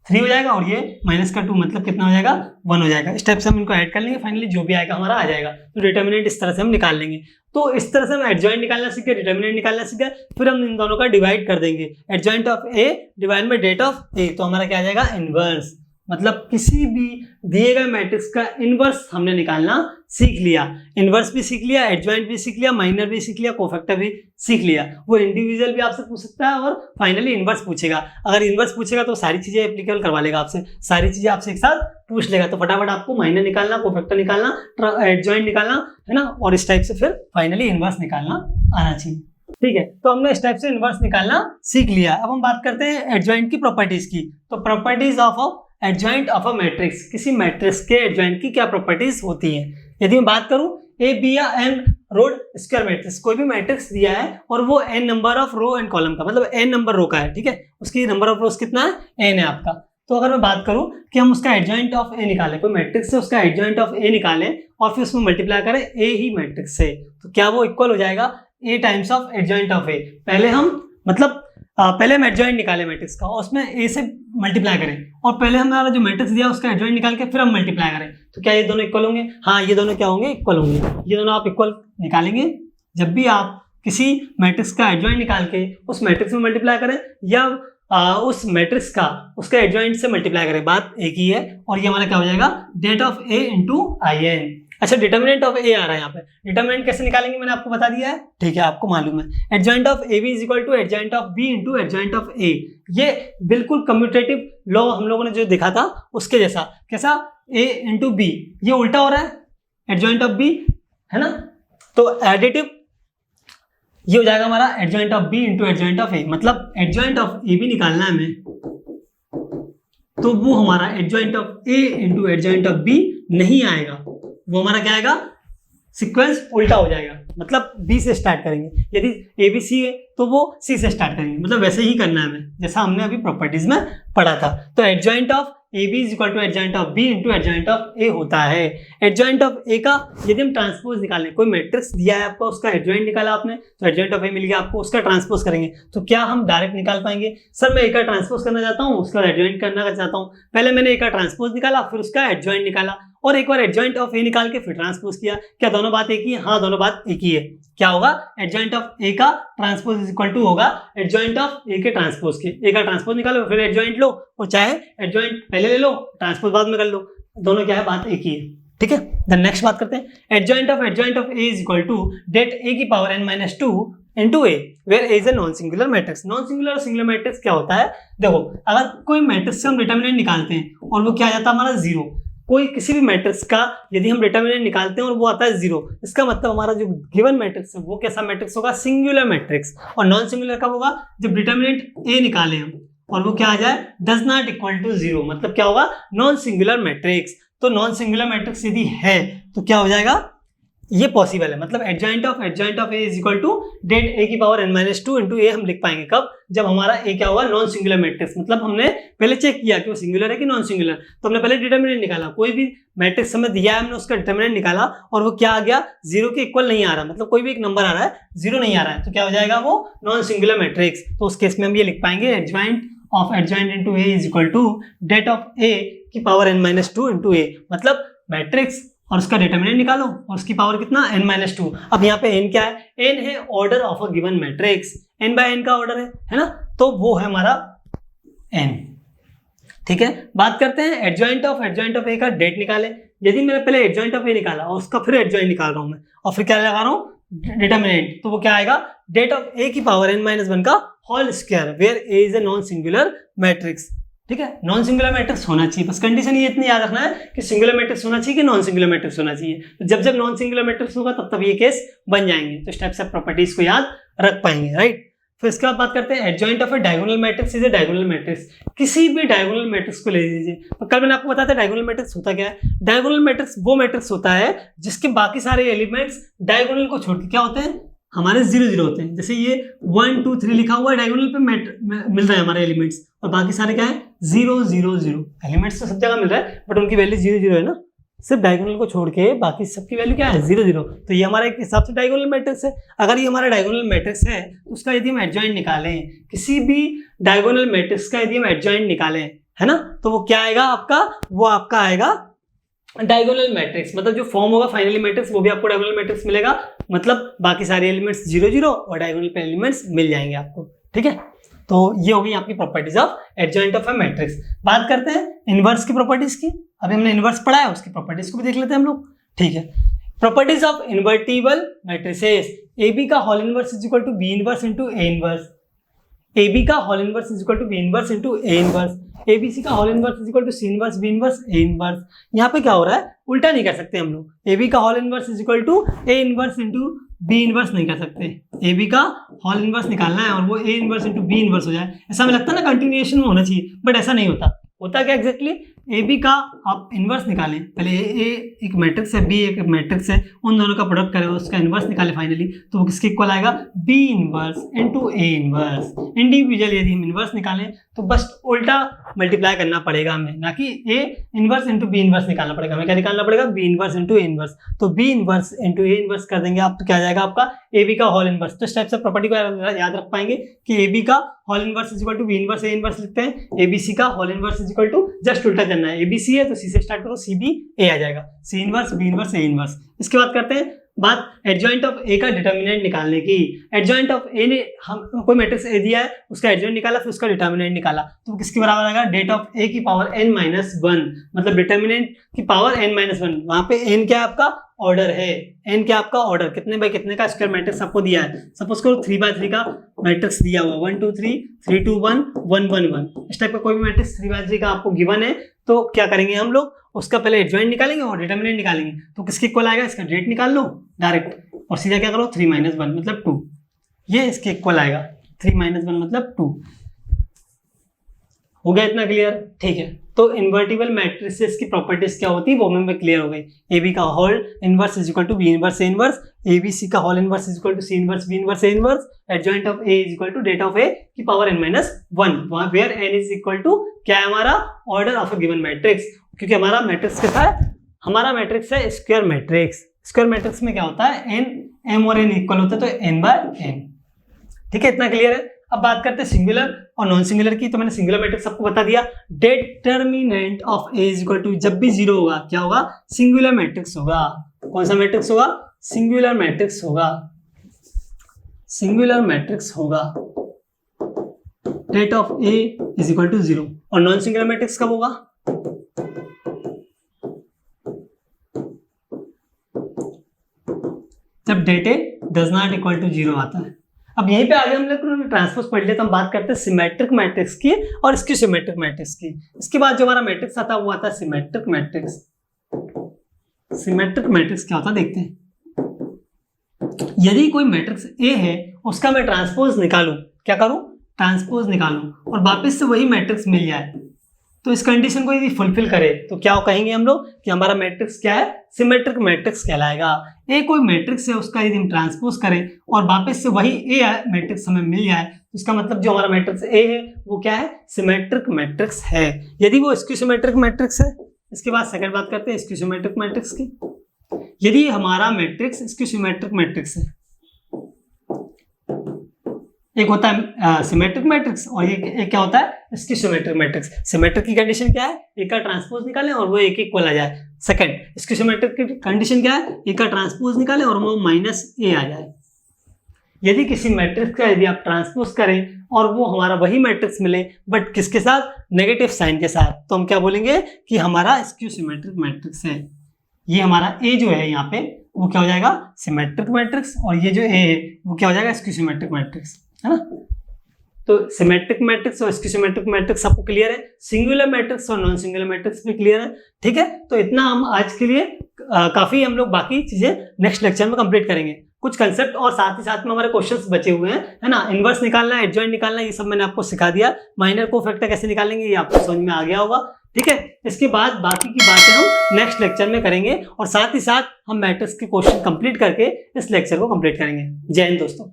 3 हो जाएगा और ये माइनस का 2 मतलब कितना हो जाएगा 1 हो जाएगा। इस टाइप से हम इनको ऐड कर लेंगे, फाइनली जो भी आएगा हमारा आ जाएगा। तो डिटर्मिनेंट इस तरह से हम निकाल लेंगे। तो इस तरह से हम एडजॉइंट निकालना सीख गए, डिटर्मिनेंट निकालना सीख गए, फिर हम इन दोनों का डिवाइड कर देंगे, adjoint of A divide by det of A, तो हमारा क्या आ जाएगा इनवर्स। मतलब किसी भी दिए गए मैट्रिक्स का इनवर्स हमने निकालना सीख लिया, इनवर्स भी सीख लिया, एडजॉइंट भी सीख लिया, माइनर भी सीख लिया, कोफैक्टर भी सीख लिया। वो इंडिविजुअल भी आपसे पूछ सकता है और फाइनली इनवर्स पूछेगा। अगर इनवर्स पूछेगा तो सारी चीजें एप्लीकेबल करवा लेगा आपसे, सारी चीजें आपसे एक साथ पूछ लेगा। तो फटाफट आपको माइनर निकालना, कोफैक्टर निकालना, एडजॉइंट निकालना है ना, और इस टाइप से फिर फाइनली इनवर्स निकालना आना चाहिए, ठीक है। तो हमने इस टाइप से इनवर्स निकालना सीख लिया। अब हम बात करते हैं एडजॉइंट की प्रॉपर्टीज की। तो properties of adjoint of a matrix, किसी मैट्रिक्स के एडजॉइंट की क्या प्रॉपर्टीज होती हैं। यदि मैं बात करूं ए बी या एन रोड स्क्वायर मैट्रिक्स, कोई भी मैट्रिक्स दिया है और वो N number of row and column का, मतलब एन नंबर रो का है, ठीक है, उसकी नंबर ऑफ रोज कितना है एन है आपका। तो अगर मैं बात करूं कि हम उसका एडजॉइंट ऑफ ए निकालें, कोई मैट्रिक्स से उसका एडजॉइंट ऑफ ए निकालें और फिर उसमें मल्टीप्लाई करें ए ही मैट्रिक्स से, तो क्या वो इक्वल हो जाएगा ए टाइम्स ऑफ एडजॉइंट ऑफ ए। पहले हम मतलब पहले हम एडजॉइंट निकाले मैट्रिक्स का और उसमें ए से मल्टीप्लाई करें, और पहले हमारा जो मैट्रिक्स दिया उसका एडजॉइंट निकाल के फिर हम मल्टीप्लाई करें, तो क्या ये दोनों इक्वल होंगे? हाँ, ये दोनों क्या होंगे? इक्वल होंगे। ये दोनों आप इक्वल निकालेंगे जब भी आप किसी मैट्रिक्स का एडजॉइंट निकाल के उस मैट्रिक्स में मल्टीप्लाई करें या उस मैट्रिक्स का उसका एडजॉइंट से मल्टीप्लाई करें, बात एक ही है। और ये हमारा क्या हो जाएगा, det of a into I N. अच्छा, डिटर्मिनेंट ऑफ ए आ रहा है यहाँ पे, डिटर्मिनेंट कैसे निकालेंगे मैंने आपको बता दिया है, ठीक है, आपको मालूम है। Adjoint of A B is equal to adjoint of B into adjoint of A. ये बिल्कुल कम्यूटेटिव लॉ हम लोगों ने जो देखा था उसके जैसा। कैसा, ए इंटू बी, ये उल्टा हो रहा है, एडजॉइंट ऑफ बी है ना, तो एडिटिव ये हो जाएगा हमारा adjoint of B into adjoint of A. मतलब एडजॉइंट ऑफ ए बी निकालना है हमें, तो वो हमारा adjoint of A into adjoint of B नहीं आएगा, वो हमारा क्या आएगा, सीक्वेंस उल्टा हो जाएगा। मतलब बी से स्टार्ट करेंगे, यदि ए बी सी है तो वो सी से स्टार्ट करेंगे। मतलब वैसे ही करना है हमें जैसा हमने अभी प्रॉपर्टीज में पढ़ा था। तो adjoint of A B is equal to adjoint of B into adjoint of A होता है। एडजॉइंट ऑफ ए का यदि हम ट्रांसपोज निकालें, कोई मैट्रिक्स दिया है आपको, उसका एडजॉइंट निकाला आपने, तो एडजॉइंट ऑफ ए मिल गया आपको, उसका ट्रांसपोज करेंगे तो क्या हम डायरेक्ट निकाल पाएंगे, सर मैं ए का ट्रांसपोज करना चाहता हूँ, उसका एडजॉइंट करना चाहता हूँ। पहले मैंने ए का ट्रांसपोज निकाला, फिर उसका एडजॉइंट निकाला, और एक बार एडजॉइंट ऑफ ए निकाल के फिर ट्रांसपोज किया। क्या दोनों बात एक ही है? हाँ, दोनों बात एक ही है। क्या होगा, एडजॉइंट ऑफ ए का ट्रांसपोज इज इक्वल टू होगा एडजॉइंट ऑफ ए के ट्रांसपोज के। ए का ट्रांसपोज निकालो, फिर एडजॉइंट लो, और चाहे एडजॉइंट पहले ले लो, ट्रांसपोज बाद में कर लो, दोनों क्या है, बात एक ही है। ठीक है, देन नेक्स्ट बात करते हैं। Adjoint of A is equal to det A की power n minus 2 into A, where A is a non singular matrix. Non singular और सिंगुलर मैट्रिक्स क्या होता है, देखो अगर कोई मैट्रिक्स से हम डिटर्मिनेंट निकालते हैं और वो क्या आ जाता है हमारा जीरो, कोई किसी भी मैट्रिक्स का यदि हम डिटर्मिनेंट निकालते हैं और वो आता है जीरो, इसका मतलब हमारा जो गिवन मैट्रिक्स है वो कैसा मैट्रिक्स होगा, सिंगुलर मैट्रिक्स। और नॉन सिंगुलर कब होगा, जब डिटर्मिनेंट ए निकाले हम और वो क्या आ जाए, does not equal to zero, मतलब क्या होगा, नॉन सिंगुलर मैट्रिक्स। तो नॉन सिंगुलर मैट्रिक्स यदि है तो क्या हो जाएगा, ये पॉसिबल है। मतलब adjoint of A is equal to det A की power n minus 2 into A हम लिख पाएंगे कब, जब हमारा ए क्या होगा, नॉन सिंगुलर मैट्रिक्स। मतलब हमने पहले चेक किया कि वो सिंगुलर है कि नॉन सिंगुलर, तो हमने पहले डिटर्मिनेंट निकाला, कोई भी मैट्रिक्स हमें दिया है, हमने उसका डिटर्मिनेंट निकाला और वो क्या आ गया, जीरो के इक्वल नहीं आ रहा, मतलब कोई भी एक नंबर आ रहा है, जीरो नहीं आ रहा है, तो क्या हो जाएगा, वो नॉन सिंगुलर मैट्रिक्स। तो उस केस में हम ये लिख पाएंगे adjoint of adjoint into A is equal to det of A की power n minus 2 into A. मतलब मैट्रिक्स और उसका डिटर्मिनेंट निकालो और उसकी पावर कितना, n माइनस 2। अब यहाँ पे n क्या है, n है order of a given matrix, n by n का ऑर्डर है ना, तो वो है हमारा n। ठीक है, बात करते हैं एडजॉइंट ऑफ ए का डेट निकाले। यदि मैंने पहले एडजॉइंट ऑफ ए निकाला और उसका फिर एडजॉइंट निकाल रहा हूं मैं, और फिर क्या लगा रहा हूँ, डिटर्मिनेंट, तो वो क्या आएगा, डेट ऑफ ए की पावर n माइनस 1 का whole square, where A is a non singular matrix. ठीक है, नॉन सिंगुलर मैट्रिक्स होना चाहिए, बस कंडीशन ये इतनी याद रखना है कि सिंगुलर मैट्रिक्स होना चाहिए कि नॉन सिंगुलर मैट्रिक्स होना चाहिए। तो जब जब नॉन सिंगुलर मैट्रिक्स होगा तब ये केस बन जाएंगे, तो इस टाइप से प्रॉपर्टीज को याद रख पाएंगे, राइट। फिर इसके बाद बात करते हैं adjoint of A diagonal matrix is a diagonal matrix. किसी भी डायगोनल मैट्रिक्स को ले लीजिए, तो कल मैंने आपको बताया था डायगोनल मैट्रिक्स होता क्या है। डायगोनल मैट्रिक्स वो मैट्रिक्स होता है जिसके बाकी सारे एलिमेंट्स डायगोनल को छोड़ के क्या होते हैं, हमारे 0 0 होते हैं। जैसे ये 1 2 3 लिखा हुआ है, डायगोनल पे मिल रहा है हमारे एलिमेंट्स, और बाकी सारे क्या है, 0 0 0। एलिमेंट्स तो सब जगह मिल रहा है बट उनकी वैल्यू 0 0 है ना, सिर्फ डायगोनल को छोड़ के बाकी सबकी वैल्यू क्या है, 0 0। तो ये हमारा एक हिसाब से डायगोनल मैट्रिक्स है। अगर ये हमारा डायगोनल मैट्रिक्स है तो उसका यदि हम एडजॉइंट निकालें, किसी भी डायगोनल मैट्रिक्स का यदि हम एडजॉइंट निकालें, है ना, तो वो क्या आएगा आपका, वो आपका आएगा डायगोनल मैट्रिक्स। मतलब जो फॉर्म होगा फाइनली मैट्रिक्स, वो भी आपको डायगोनल मैट्रिक्स मिलेगा। मतलब बाकी सारे एलिमेंट्स 0 0 और डायगोनल पे एलिमेंट्स मिल जाएंगे आपको। ठीक है, तो ये हो गई आपकी properties of adjoint of A matrix. बात करते हैं इनवर्स की प्रॉपर्टीज की। अभी हमने इनवर्स पढ़ा है, उसकी प्रॉपर्टीज को भी देख लेते हैं हम लोग। ठीक है, properties of invertible matrices. A B का whole inverse is equal to B inverse into A inverse. A B का whole inverse is equal to B inverse into A inverse. A B C का whole inverse is equal to C inverse B inverse A inverse. यहाँ पे क्या हो रहा है, उल्टा नहीं कर सकते हम लोग। ए बी का whole inverse is equal to A inverse into B inverse नहीं कर सकते। ए बी का होल इनवर्स निकालना है और वो A inverse into B inverse हो जाए। ऐसा हमें लगता है ना कंटिन्यूएशन में होना चाहिए, बट ऐसा नहीं होता। होता क्या एग्जैक्टली, ए बी का आप इनवर्स निकालें, पहले ए एक मैट्रिक्स है, बी एक मैट्रिक्स है, उन दोनों का प्रोडक्ट करें, उसका इनवर्स निकालें फाइनली, तो वो किसके इक्वल आएगा, B inverse into A inverse. Individual यदि हम इनवर्स निकालें तो बस उल्टा मल्टीप्लाई करना पड़ेगा हमें, ना कि A inverse into B inverse निकालना पड़ेगा। हमें क्या निकालना पड़ेगा, B inverse into A inverse. तो B inverse into A inverse कर देंगे आप, तो क्या आ जाएगा आपका ए बी का होल इनवर्स। तो इस टाइप से प्रॉपर्टी को याद रख पाएंगे कि ए बी का whole inverse is equal to B inverse A inverse लिखते हैं। ए बी सी का whole inverse is equal to, just उल्टा करना है, ए बी सी है तो सी से स्टार्ट करो, सी बी ए आ जाएगा, C inverse B inverse A inverse. इसके बाद करते हैं बात एडजॉइंट ऑफ ए का डिटर्मिनेंट निकालने की। एडजॉइंट ऑफ ए ने हम कोई मैट्रिक्स ए दिया है, उसका एडजॉइंट निकाला, फिर उसका डिटर्मिनेंट निकाला, तो किसके बराबर आएगा, डेट ऑफ ए की पावर n माइनस 1, मतलब डिटर्मिनेंट की पावर n माइनस 1। वहां पे n क्या आपका ऑर्डर है, n क्या आपका ऑर्डर, कितने बाय कितने का स्क्वायर मैट्रिक्स आपको दिया है। सपोज करो 3x3 का मैट्रिक्स दिया हुआ 1 2 3 3 2 1 1 1 1, इस टाइप का कोई भी मैट्रिक्स 3x3 का आपको गिवन है, तो क्या करेंगे हम लोग, उसका पहले एडजॉइंट निकालेंगे और डिटर्मिनेंट निकालेंगे। तो किसके इक्वल आएगा, इसका डेट निकाल लो डायरेक्ट और सीधा क्या करो 3 - 1 मतलब 2, ये इसके इक्वल आएगा। 3 - 1 मतलब 2। हो गया इतना क्लियर? ठीक है, तो इन्वर्टिबल मैट्रिसेस की प्रॉपर्टीज क्या होती है वो हमें क्लियर हो गई। ए बी का whole inverse is equal to B inverse A inverse, A B C का whole inverse is equal to C inverse B inverse A inverse, adjoint of A is equal to det of A की power n minus 1, where n is equal to क्या है हमारा, order of a given matrix, क्योंकि हमारा matrix कैसा है, हमारा matrix है स्क्वायर मैट्रिक्स। स्क्वायर मैट्रिक्स में क्या होता है, n m और n इक्वल होता है, तो n बाय n। ठीक है, इतना क्लियर है। अब बात करते हैं सिंगुलर और नॉन सिंगुलर की। तो मैंने सिंगुलर मैट्रिक्स आपको बता दिया, determinant of A is equal to, जब भी 0 होगा क्या होगा, सिंगुलर मैट्रिक्स होगा। कौन सा मैट्रिक्स होगा, सिंगुलर मैट्रिक्स होगा, सिंगुलर मैट्रिक्स होगा। Det of A is equal to 0। और नॉन सिंगुलर मैट्रिक्स कब होगा, जब det A does not equal to 0 आता है। अब यहीं पे आगे हम लोग ट्रांसपोज पढ़ लिया, तो हम बात करते हैं सिमेट्रिक मैट्रिक्स की और इसकी सिमेट्रिक मैट्रिक्स की। इसके बाद जो हमारा मैट्रिक्स आता है वो आता है सिमेट्रिक मैट्रिक्स। सिमेट्रिक मैट्रिक्स क्या होता है देखते हैं। यदि कोई मैट्रिक्स ए है उसका मैं ट्रांसपोज निकालूं, क्या करूं, ट्रांसपोज निकालूं और वापस से वही मैट्रिक्स मिल जाए, तो इस कंडीशन को यदि फुलफिल करे तो क्या कहेंगे हम लोग कि हमारा मैट्रिक्स क्या है, सिमेट्रिक मैट्रिक्स कहलाएगा। ए कोई मैट्रिक्स है उसका यदि हम ट्रांसपोज करें और वापस से वही ए मैट्रिक्स हमें मिल जाए, तो इसका मतलब जो हमारा मैट्रिक्स ए है वो क्या है, सिमेट्रिक मैट्रिक्स है। यदि वो स्क्यू सिमेट्रिक मैट्रिक्स है, इसके बाद सेकंड बात करते हैं स्क्यू सिमेट्रिक मैट्रिक्स की। यदि हमारा मैट्रिक्स स्क्यू सिमेट्रिक मैट्रिक्स है, एक होता है सिमेट्रिक मैट्रिक्स और एक क्या होता है स्क्यू सिमेट्रिक मैट्रिक्स। सिमेट्रिक की कंडीशन क्या है, ए का ट्रांसपोज निकालें और वो एक इक्वल आ जाए। सेकंड स्क्यू सिमेट्रिक की कंडीशन क्या है, ए का ट्रांसपोज निकालें और वो माइनस ए आ जाए। यदि किसी मैट्रिक्स का यदि आप ट्रांसपोज करें और वो हमारा वही मैट्रिक्स मिले बट किसके साथ, नेगेटिव साइन के साथ, तो हम क्या बोलेंगे कि हमारा स्क्यू सिमेट्रिक मैट्रिक्स है। ये हमारा ए जो है यहाँ पे वो क्या हो जाएगा, सिमेट्रिक मैट्रिक्स, और ये जो ए है वो क्या हो जाएगा, स्क्यू सिमेट्रिक मैट्रिक्स, है ना। तो सिमेट्रिक मैट्रिक्स और स्क्यू सिमेट्रिक मैट्रिक्स आपको क्लियर है, सिंगुलर मैट्रिक्स और नॉन सिंगुलर मैट्रिक्स भी क्लियर है। ठीक है, तो इतना हम आज के लिए काफी, हम लोग बाकी चीजें नेक्स्ट लेक्चर में कंप्लीट करेंगे। कुछ कंसेप्ट और साथ ही साथ में हमारे क्वेश्चंस बचे हुए हैं, है ना। इनवर्स निकालना, एडजॉइंट निकालना, ये सब मैंने आपको सिखा दिया। माइनर कोफैक्टर कैसे निकालेंगे ये आपको समझ में आ गया होगा। ठीक है, इसके बाद बाकी की बातें हम नेक्स्ट लेक्चर में करेंगे और साथ ही साथ हम मैट्रिक्स के क्वेश्चन कंप्लीट करके इस लेक्चर को कंप्लीट करेंगे। जय हिंद दोस्तों।